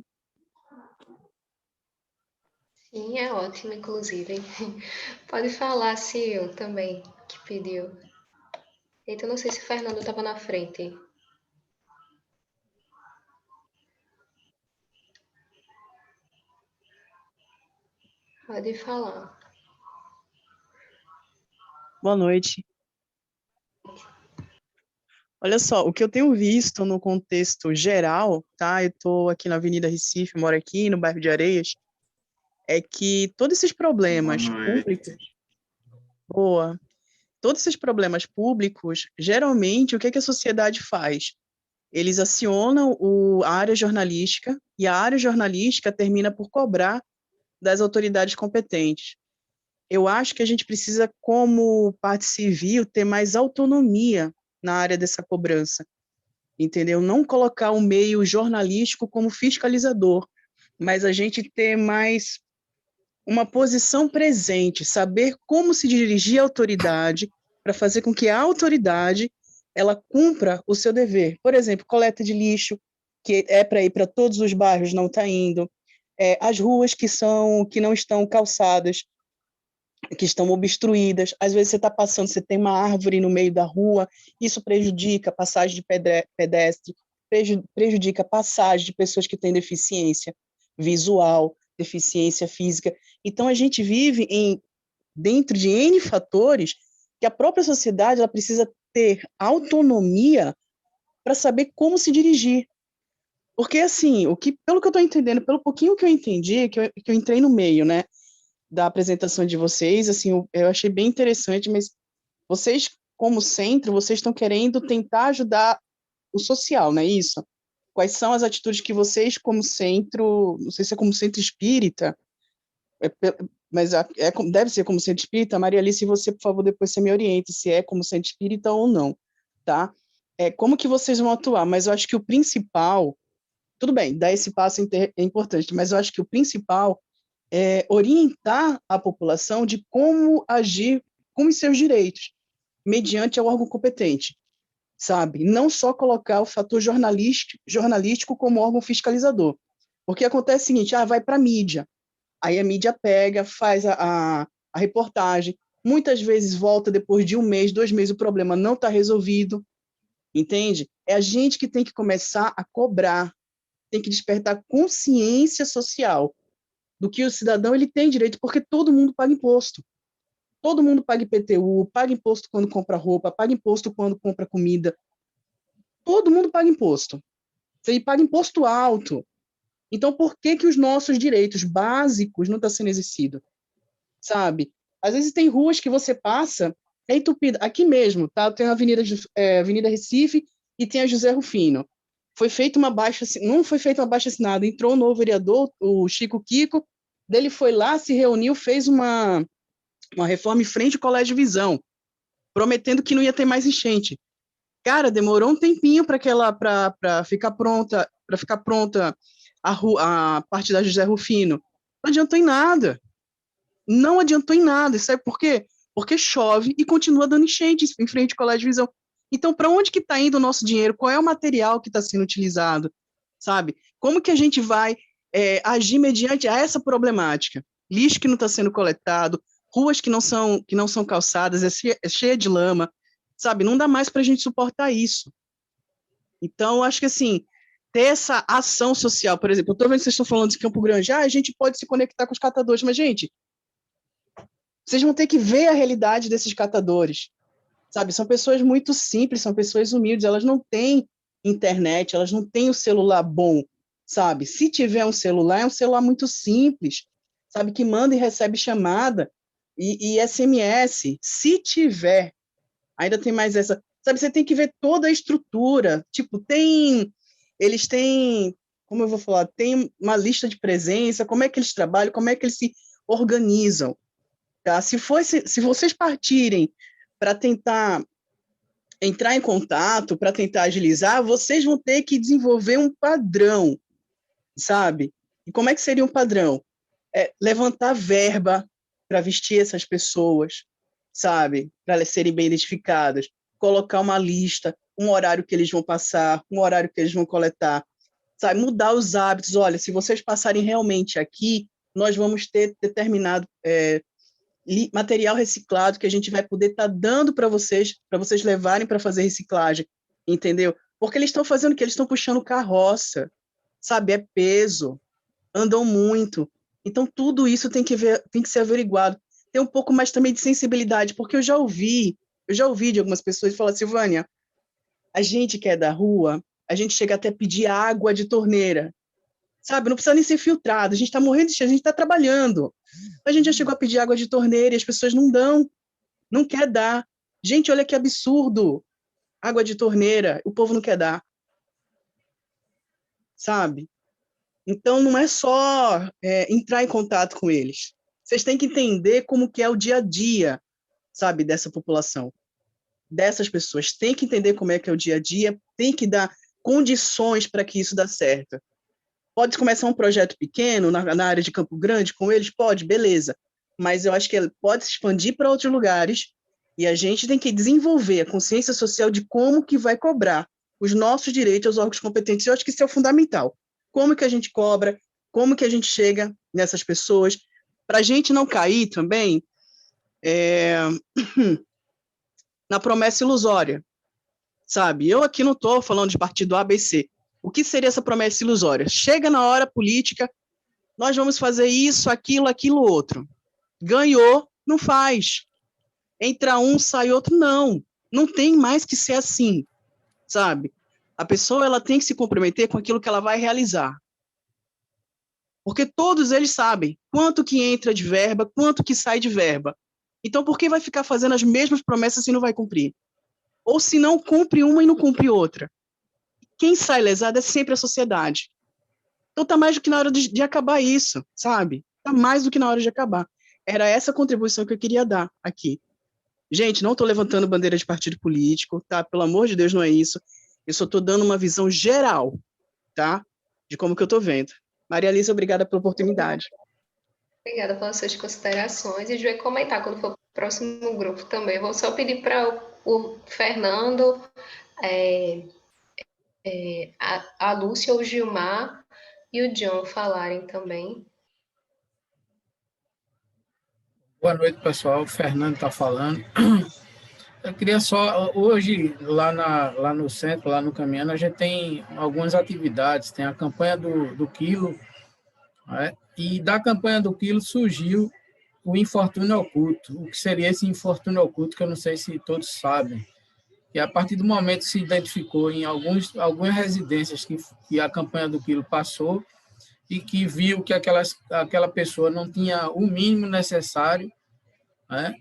Sim, é ótimo, inclusive. Pode falar, Sil, também, que pediu. Eita, eu não sei se o Fernando estava na frente. Pode falar. Boa noite. Olha só, o que eu tenho visto no contexto geral, tá? Eu estou aqui na Avenida Recife, moro aqui no bairro de Areias, é que todos esses problemas Boa noite. públicos, todos esses problemas públicos, geralmente, o que que a sociedade faz? Eles acionam a área jornalística e a área jornalística termina por cobrar das autoridades competentes. Eu acho que a gente precisa, como parte civil, ter mais autonomia na área dessa cobrança, entendeu? Não colocar o meio jornalístico como fiscalizador, mas a gente ter mais uma posição presente, saber como se dirigir à autoridade para fazer com que a autoridade ela cumpra o seu dever. Por exemplo, coleta de lixo, que é para ir para todos os bairros, não está indo. As ruas que não estão calçadas, que estão obstruídas. Às vezes você está passando, você tem uma árvore no meio da rua, isso prejudica a passagem de pedestre, prejudica a passagem de pessoas que têm deficiência visual, deficiência física. Então, a gente vive dentro de N fatores que a própria sociedade ela precisa ter autonomia para saber como se dirigir. Porque, assim, pelo que eu estou entendendo, pelo pouquinho que eu entendi, que eu entrei no meio, né, da apresentação de vocês, assim, eu achei bem interessante, mas vocês, como centro, vocês estão querendo tentar ajudar o social, não é isso? Quais são as atitudes que vocês, como centro, não sei se é como centro espírita, mas deve ser como centro espírita, Maria Alice, você, por favor, depois você me oriente se é como centro espírita ou não, tá? Como que vocês vão atuar? Mas eu acho que o principal, tudo bem, dar esse passo é importante, mas eu acho que o principal é orientar a população de como agir com os seus direitos, mediante o órgão competente, sabe? Não só colocar o fator jornalístico como órgão fiscalizador. Porque acontece o seguinte, vai para a mídia, aí a mídia pega, faz a reportagem, muitas vezes volta depois de 1 mês, 2 meses, o problema não está resolvido, entende? É a gente que tem que começar a cobrar, tem que despertar consciência social do que o cidadão ele tem direito, porque todo mundo paga imposto. Todo mundo paga IPTU, paga imposto quando compra roupa, paga imposto quando compra comida. Todo mundo paga imposto. E paga imposto alto. Então, por que os nossos direitos básicos não estão sendo exercidos? Sabe? Às vezes tem ruas que você passa, é entupida. Aqui mesmo, tá? Tem a Avenida Recife e tem a José Rufino. Não foi feita uma baixa-assinada. Entrou um novo vereador, o Chico Kiko, dele foi lá, se reuniu, fez uma reforma em frente ao Colégio Visão, prometendo que não ia ter mais enchente. Cara, demorou um tempinho para ficar pronta a parte da José Rufino. Não adiantou em nada. Não adiantou em nada. E sabe por quê? Porque chove e continua dando enchente em frente ao Colégio Visão. Então, para onde que está indo o nosso dinheiro? Qual é o material que está sendo utilizado? Sabe? Como que a gente vai agir mediante a essa problemática. Lixo que não está sendo coletado, ruas que não são calçadas, é cheia de lama, sabe? Não dá mais para a gente suportar isso. Então, acho que, assim, ter essa ação social, por exemplo, eu estou vendo que vocês estão falando de Campo Grande, a gente pode se conectar com os catadores, mas, gente, vocês vão ter que ver a realidade desses catadores, sabe? São pessoas muito simples, são pessoas humildes, elas não têm internet, elas não têm o celular bom, sabe? Se tiver um celular, é um celular muito simples, sabe? Que manda e recebe chamada e SMS, se tiver. Ainda tem mais essa, sabe? Você tem que ver toda a estrutura, tipo, eles têm, como eu vou falar, tem uma lista de presença, como é que eles trabalham, como é que eles se organizam, tá? Se vocês partirem para tentar entrar em contato, para tentar agilizar, vocês vão ter que desenvolver um padrão, sabe? E como é que seria um padrão? Levantar verba para vestir essas pessoas, sabe? Para elas serem bem identificadas, colocar uma lista, um horário que eles vão passar, um horário que eles vão coletar, sabe? Mudar os hábitos. Olha, se vocês passarem realmente aqui, nós vamos ter determinado material reciclado que a gente vai poder estar dando para vocês levarem para fazer reciclagem, entendeu? Porque eles estão fazendo o quê? Eles estão puxando carroça, sabe? É peso, andam muito. Então, tudo isso tem que ser averiguado. Tem um pouco mais também de sensibilidade, porque eu já ouvi de algumas pessoas falar, Silvânia, a gente que é da rua, a gente chega até a pedir água de torneira, sabe? Não precisa nem ser filtrado, a gente está morrendo de sede, a gente está trabalhando. A gente já chegou a pedir água de torneira e as pessoas não dão, não quer dar. Gente, olha que absurdo. Água de torneira, o povo não quer dar. Sabe? Então, não é só entrar em contato com eles. Vocês têm que entender como que é o dia a dia, sabe, dessa população, dessas pessoas. Tem que entender como é que é o dia a dia, tem que dar condições para que isso dê certo. Pode começar um projeto pequeno na área de Campo Grande com eles? Pode, beleza. Mas eu acho que ele pode se expandir para outros lugares e a gente tem que desenvolver a consciência social de como que vai cobrar os nossos direitos aos órgãos competentes. Eu acho que isso é o fundamental. Como que a gente cobra, como que a gente chega nessas pessoas, para a gente não cair também na promessa ilusória, sabe? Eu aqui não estou falando de partido ABC. O que seria essa promessa ilusória? Chega na hora política, nós vamos fazer isso, aquilo, outro. Ganhou, não faz. Entra um, sai outro, não. Não tem mais que ser assim, sabe? A pessoa ela tem que se comprometer com aquilo que ela vai realizar. Porque todos eles sabem quanto que entra de verba, quanto que sai de verba. Então, por que vai ficar fazendo as mesmas promessas se não vai cumprir? Ou se não cumpre uma e não cumpre outra? Quem sai lesado é sempre a sociedade. Então está mais do que na hora de acabar isso, sabe? Está mais do que na hora de acabar. Era essa contribuição que eu queria dar aqui. Gente, não estou levantando bandeira de partido político, tá? Pelo amor de Deus, não é isso. Eu só estou dando uma visão geral, tá? De como que eu estou vendo. Maria Alice, obrigada pela oportunidade. Obrigada pelas suas considerações. E a gente vai comentar quando for o próximo grupo também. Vou só pedir para o Fernando, a Lúcia, o Gilmar e o John falarem também. Boa noite, pessoal. O Fernando está falando. Eu queria só... Hoje, lá no centro, lá no Caminhando, a gente tem algumas atividades. Tem a campanha do quilo, né? E da campanha do quilo surgiu o infortúnio oculto. O que seria esse infortúnio oculto, que eu não sei se todos sabem. E a partir do momento que se identificou em algumas residências que a campanha do quilo passou e que viu que aquela pessoa não tinha o mínimo necessário, né,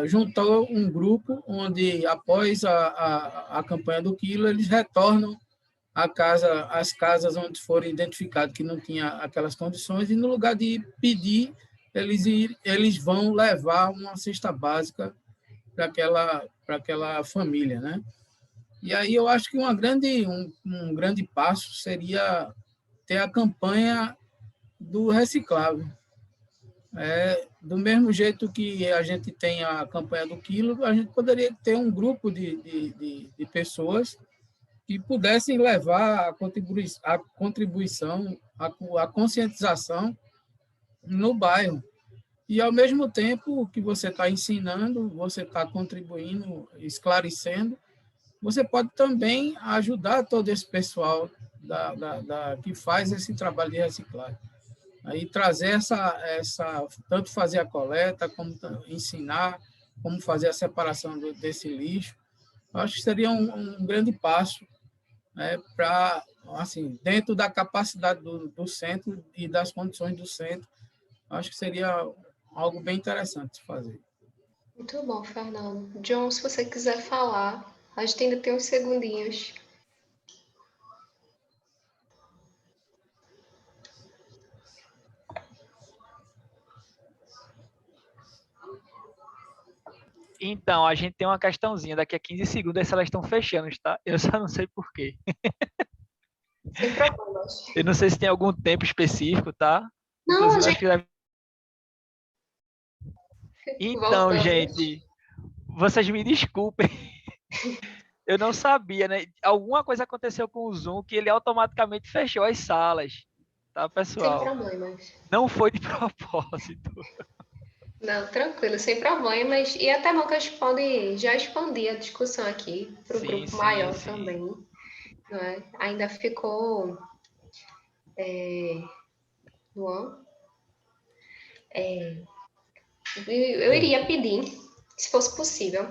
juntou um grupo onde, após a campanha do quilo, eles retornam às casas onde foram identificados que não tinha aquelas condições e, no lugar de pedir, eles vão levar uma cesta básica para aquela família, né? E aí eu acho que um grande passo seria ter a campanha do reciclável. Do mesmo jeito que a gente tem a campanha do quilo, a gente poderia ter um grupo de pessoas que pudessem levar a contribuição, a conscientização no bairro. E, ao mesmo tempo que você está ensinando, você está contribuindo, esclarecendo, você pode também ajudar todo esse pessoal que faz esse trabalho de reciclagem. Aí trazer tanto fazer a coleta, como ensinar, como fazer a separação desse lixo. Eu acho que seria um grande passo, né, para, assim, dentro da capacidade do centro e das condições do centro, acho que seria algo bem interessante de fazer. Muito bom, Fernando. John, se você quiser falar, a gente ainda tem uns segundinhos. Então, a gente tem uma questãozinha, daqui a 15 segundos se elas estão fechando, tá? Eu só não sei por quê. Sem problemas. Eu não sei se tem algum tempo específico, tá? Não, Inclusive, a acho que deve... Então, Voltamos. gente, vocês me desculpem. Eu não sabia, né? Alguma coisa aconteceu com o Zoom que ele automaticamente fechou as salas, tá, Sem pessoal? problemas. Não foi de propósito. Não, tranquilo, sem problemas. E até bom que a gente pode já expandir a discussão aqui para o grupo maior também. Não é? Ainda ficou... Luan? Eu iria pedir, se fosse possível,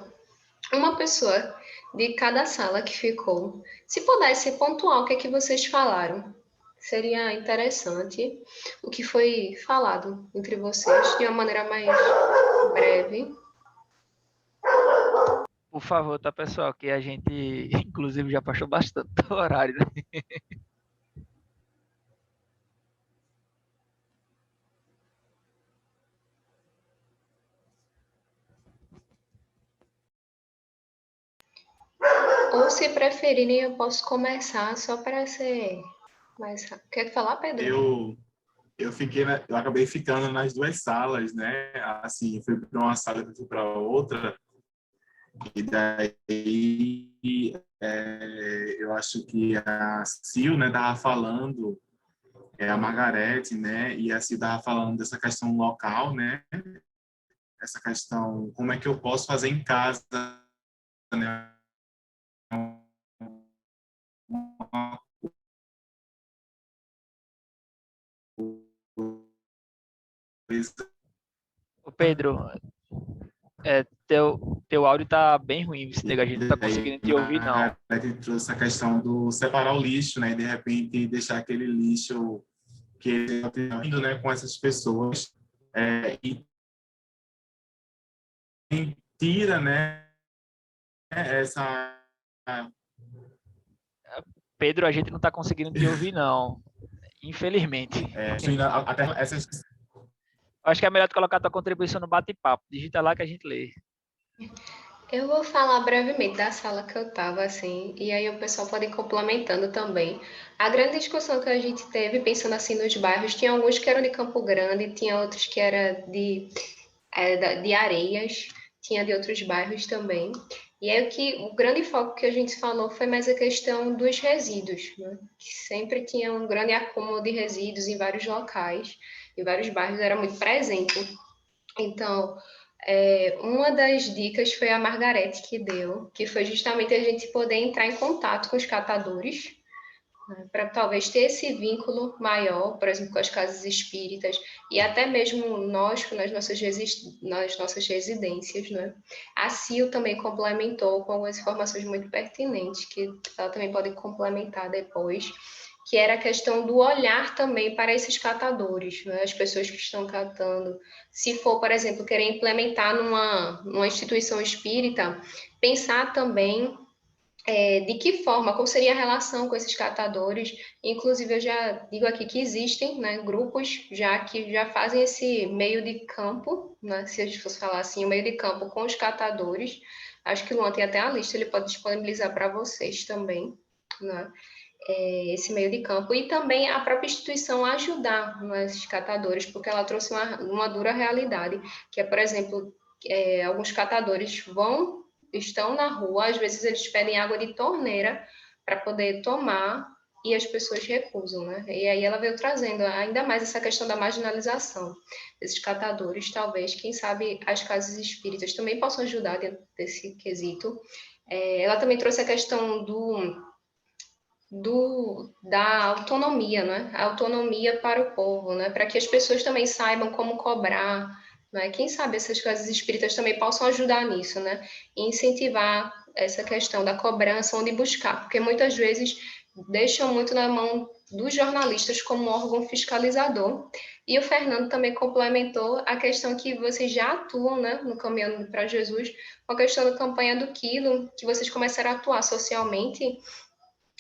uma pessoa de cada sala que ficou, se pudesse pontuar o que é que vocês falaram. Seria interessante o que foi falado entre vocês de uma maneira mais breve. Por favor, tá, pessoal? Que a gente, inclusive, já passou bastante do horário, né? Ou, se preferirem, eu posso começar só para ser mais rápido. Quer falar, Pedro? Eu acabei ficando nas duas salas, né? Assim, fui para uma sala e fui para outra. E daí eu acho que a Sil, né, estava falando, a Margarete, né, e a Sil estava falando dessa questão local, né, essa questão, como é que eu posso fazer em casa, né, Ô, Pedro, teu áudio tá bem ruim, a gente não tá conseguindo te ouvir, não. A Margarete trouxe a questão do separar o lixo, né, e de repente deixar aquele lixo que ele está indo, né, com essas pessoas, e tira, né, essa... Pedro, a gente não tá conseguindo te ouvir, não. Infelizmente. Até essas... Acho que é melhor tu colocar tua contribuição no bate-papo. Digita lá que a gente lê. Eu vou falar brevemente da sala que eu estava, assim, e aí o pessoal pode ir complementando também. A grande discussão que a gente teve, pensando assim nos bairros, tinha alguns que eram de Campo Grande, tinha outros que eram de Areias, tinha de outros bairros também. E aí o grande foco que a gente falou foi mais a questão dos resíduos, né? Que sempre tinha um grande acúmulo de resíduos em vários locais, em vários bairros era muito presente. Então, uma das dicas foi a Margarete que deu, que foi justamente a gente poder entrar em contato com os catadores, né, para talvez ter esse vínculo maior, por exemplo, com as casas espíritas, e até mesmo nós, nas nossas residências. Né? A Sil também complementou com algumas informações muito pertinentes, que ela também pode complementar depois, que era a questão do olhar também para esses catadores, né? As pessoas que estão catando. Se for, por exemplo, querer implementar numa instituição espírita, pensar também de que forma, qual seria a relação com esses catadores. Inclusive, eu já digo aqui que existem, né, grupos que já fazem esse meio de campo, né, se a gente fosse falar assim, o meio de campo com os catadores. Acho que o Luan tem até a lista, ele pode disponibilizar para vocês também, né? Esse meio de campo, e também a própria instituição ajudar esses catadores, porque ela trouxe uma dura realidade, que é, por exemplo, alguns catadores estão na rua, às vezes eles pedem água de torneira para poder tomar e as pessoas recusam, né? E aí ela veio trazendo ainda mais essa questão da marginalização desses catadores, talvez, quem sabe as casas espíritas também possam ajudar dentro desse quesito. Ela também trouxe a questão da autonomia, né? A autonomia para o povo, né? Para que as pessoas também saibam como cobrar, né? Quem sabe essas casas espíritas também possam ajudar nisso, né? E incentivar essa questão da cobrança, onde buscar, porque muitas vezes deixam muito na mão dos jornalistas como órgão fiscalizador. E o Fernando também complementou a questão que vocês já atuam, né, no Caminhando para Jesus, com a questão da campanha do quilo, que vocês começaram a atuar socialmente,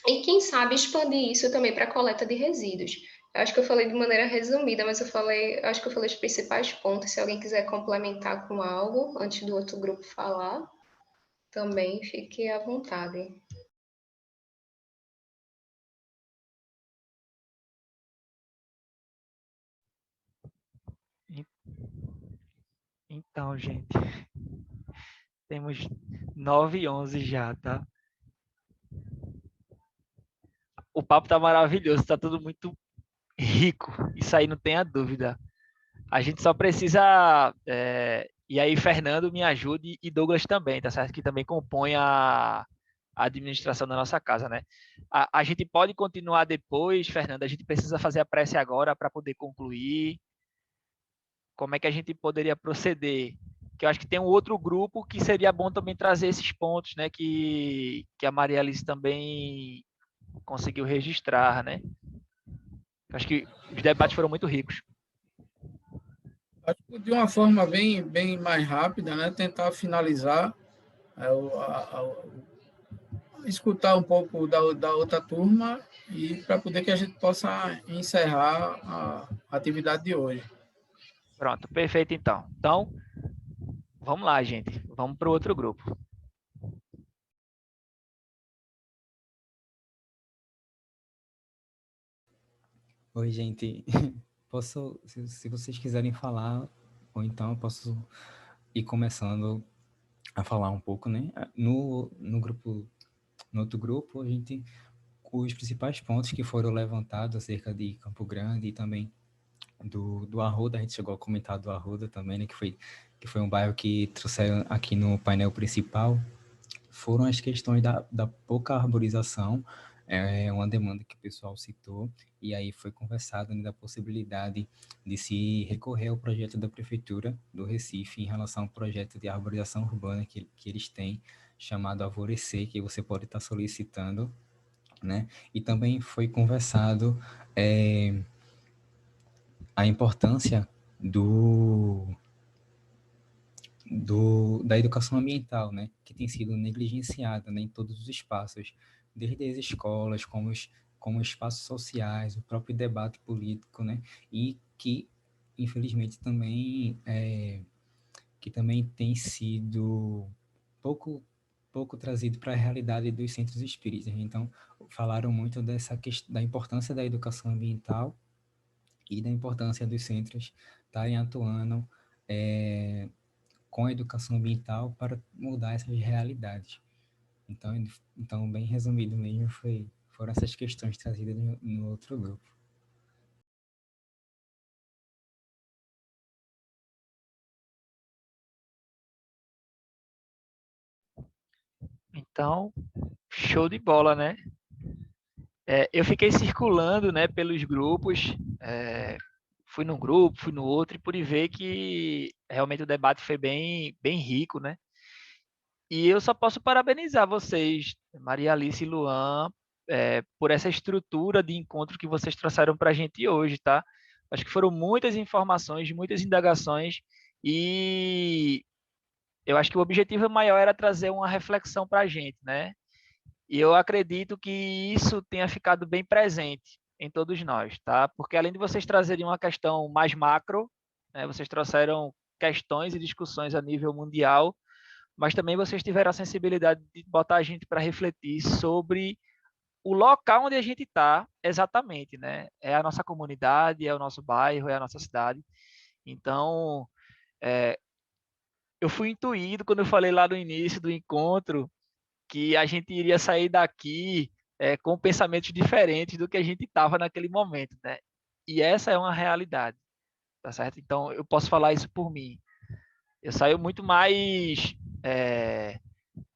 e quem sabe expandir isso também para a coleta de resíduos. Eu acho que eu falei de maneira resumida, mas acho que eu falei os principais pontos. Se alguém quiser complementar com algo antes do outro grupo falar, também fique à vontade. Então, gente, temos 9h11 já, tá? O papo tá maravilhoso, tá tudo muito rico, isso aí não tenha dúvida. A gente só precisa. E aí, Fernando, me ajude e Douglas também, tá certo? Que também compõe a administração da nossa casa, né? A gente pode continuar depois, Fernando, a gente precisa fazer a prece agora para poder concluir. Como é que a gente poderia proceder? Que eu acho que tem um outro grupo que seria bom também trazer esses pontos, né? Que a Maria Alice também conseguiu registrar, né? Eu acho que os debates foram muito ricos. Acho que de uma forma bem mais rápida, né? Tentar finalizar, escutar um pouco da outra turma e para poder que a gente possa encerrar a atividade de hoje. Pronto, perfeito então. Então, vamos lá, gente. Vamos para o outro grupo. Oi, gente. Posso, se vocês quiserem falar, ou então eu posso ir começando a falar um pouco, né? No grupo, no outro grupo, a gente, os principais pontos que foram levantados acerca de Campo Grande e também do Arruda, a gente chegou a comentar do Arruda também, né? Que foi um bairro que trouxeram aqui no painel principal, foram as questões da pouca arborização, uma demanda que o pessoal citou, e aí foi conversado, né, da possibilidade de se recorrer ao projeto da Prefeitura do Recife em relação ao projeto de arborização urbana que eles têm, chamado Alvorecer, que você pode estar solicitando, né? E também foi conversado a importância da educação ambiental, né, que tem sido negligenciada, né, em todos os espaços, desde as escolas, como espaços sociais, o próprio debate político, né, e que, infelizmente, que também tem sido pouco trazido para a realidade dos centros espíritas. Então, falaram muito da importância da educação ambiental e da importância dos centros estarem atuando com a educação ambiental para mudar essas realidades. Então bem resumido mesmo, foram essas questões trazidas no outro grupo. Então, show de bola, né? Eu fiquei circulando, né, pelos grupos, fui num grupo, fui no outro, e pude ver que realmente o debate foi bem rico, né? E eu só posso parabenizar vocês, Maria Alice e Luan, por essa estrutura de encontro que vocês trouxeram para a gente hoje, tá? Acho que foram muitas informações, muitas indagações, e eu acho que o objetivo maior era trazer uma reflexão para a gente, né? E eu acredito que isso tenha ficado bem presente em todos nós, tá? Porque além de vocês trazerem uma questão mais macro, né, vocês trouxeram questões e discussões a nível mundial, mas também vocês tiveram a sensibilidade de botar a gente para refletir sobre o local onde a gente está exatamente, né? É a nossa comunidade, é o nosso bairro, é a nossa cidade. Então, eu fui intuído quando eu falei lá no início do encontro que a gente iria sair daqui com pensamentos diferentes do que a gente estava naquele momento, né? E essa é uma realidade, tá certo? Então, eu posso falar isso por mim. Eu saio muito mais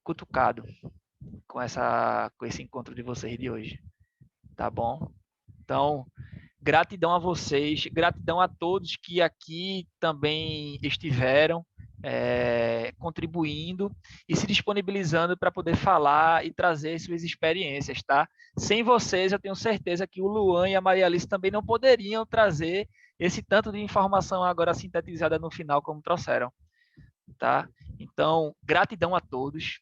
cutucado com esse encontro de vocês de hoje, tá bom? Então, gratidão a vocês, gratidão a todos que aqui também estiveram contribuindo e se disponibilizando para poder falar e trazer suas experiências, tá? Sem vocês, eu tenho certeza que o Luan e a Maria Alice também não poderiam trazer esse tanto de informação agora sintetizada no final como trouxeram, tá? Então, gratidão a todos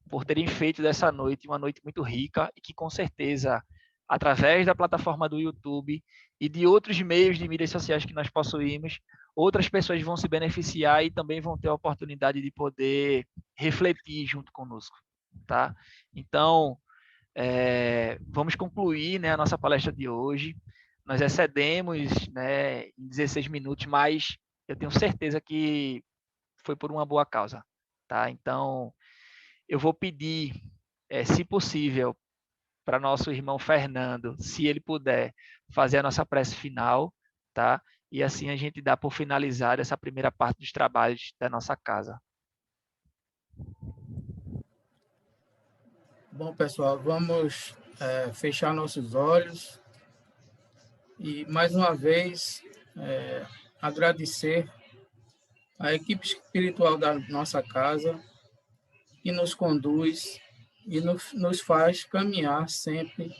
por terem feito dessa noite uma noite muito rica e que com certeza, através da plataforma do YouTube e de outros meios de mídias sociais que nós possuímos, outras pessoas vão se beneficiar e também vão ter a oportunidade de poder refletir junto conosco, tá? Então, vamos concluir, né, a nossa palestra de hoje. Nós excedemos, né, em 16 minutos, mas eu tenho certeza que foi por uma boa causa, tá? Então, eu vou pedir, se possível, para nosso irmão Fernando, se ele puder, fazer a nossa prece final, tá? E assim a gente dá por finalizar essa primeira parte dos trabalhos da nossa casa. Bom, pessoal, vamos fechar nossos olhos e, mais uma vez, agradecer a equipe espiritual da nossa casa, que nos conduz e nos faz caminhar sempre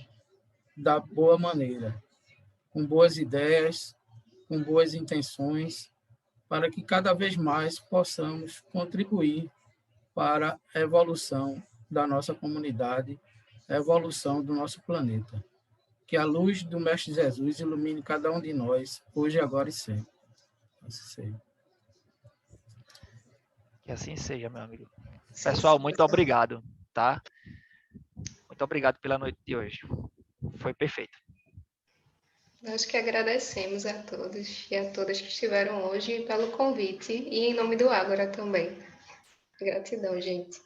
da boa maneira, com boas ideias, com boas intenções, para que cada vez mais possamos contribuir para a evolução da nossa comunidade, a evolução do nosso planeta. Que a luz do Mestre Jesus ilumine cada um de nós, hoje, agora e sempre. Assim seja. Que assim seja, meu amigo. Pessoal, muito obrigado, tá? Muito obrigado pela noite de hoje. Foi perfeito. Nós que agradecemos a todos e a todas que estiveram hoje pelo convite e em nome do Ágora também. Gratidão, gente.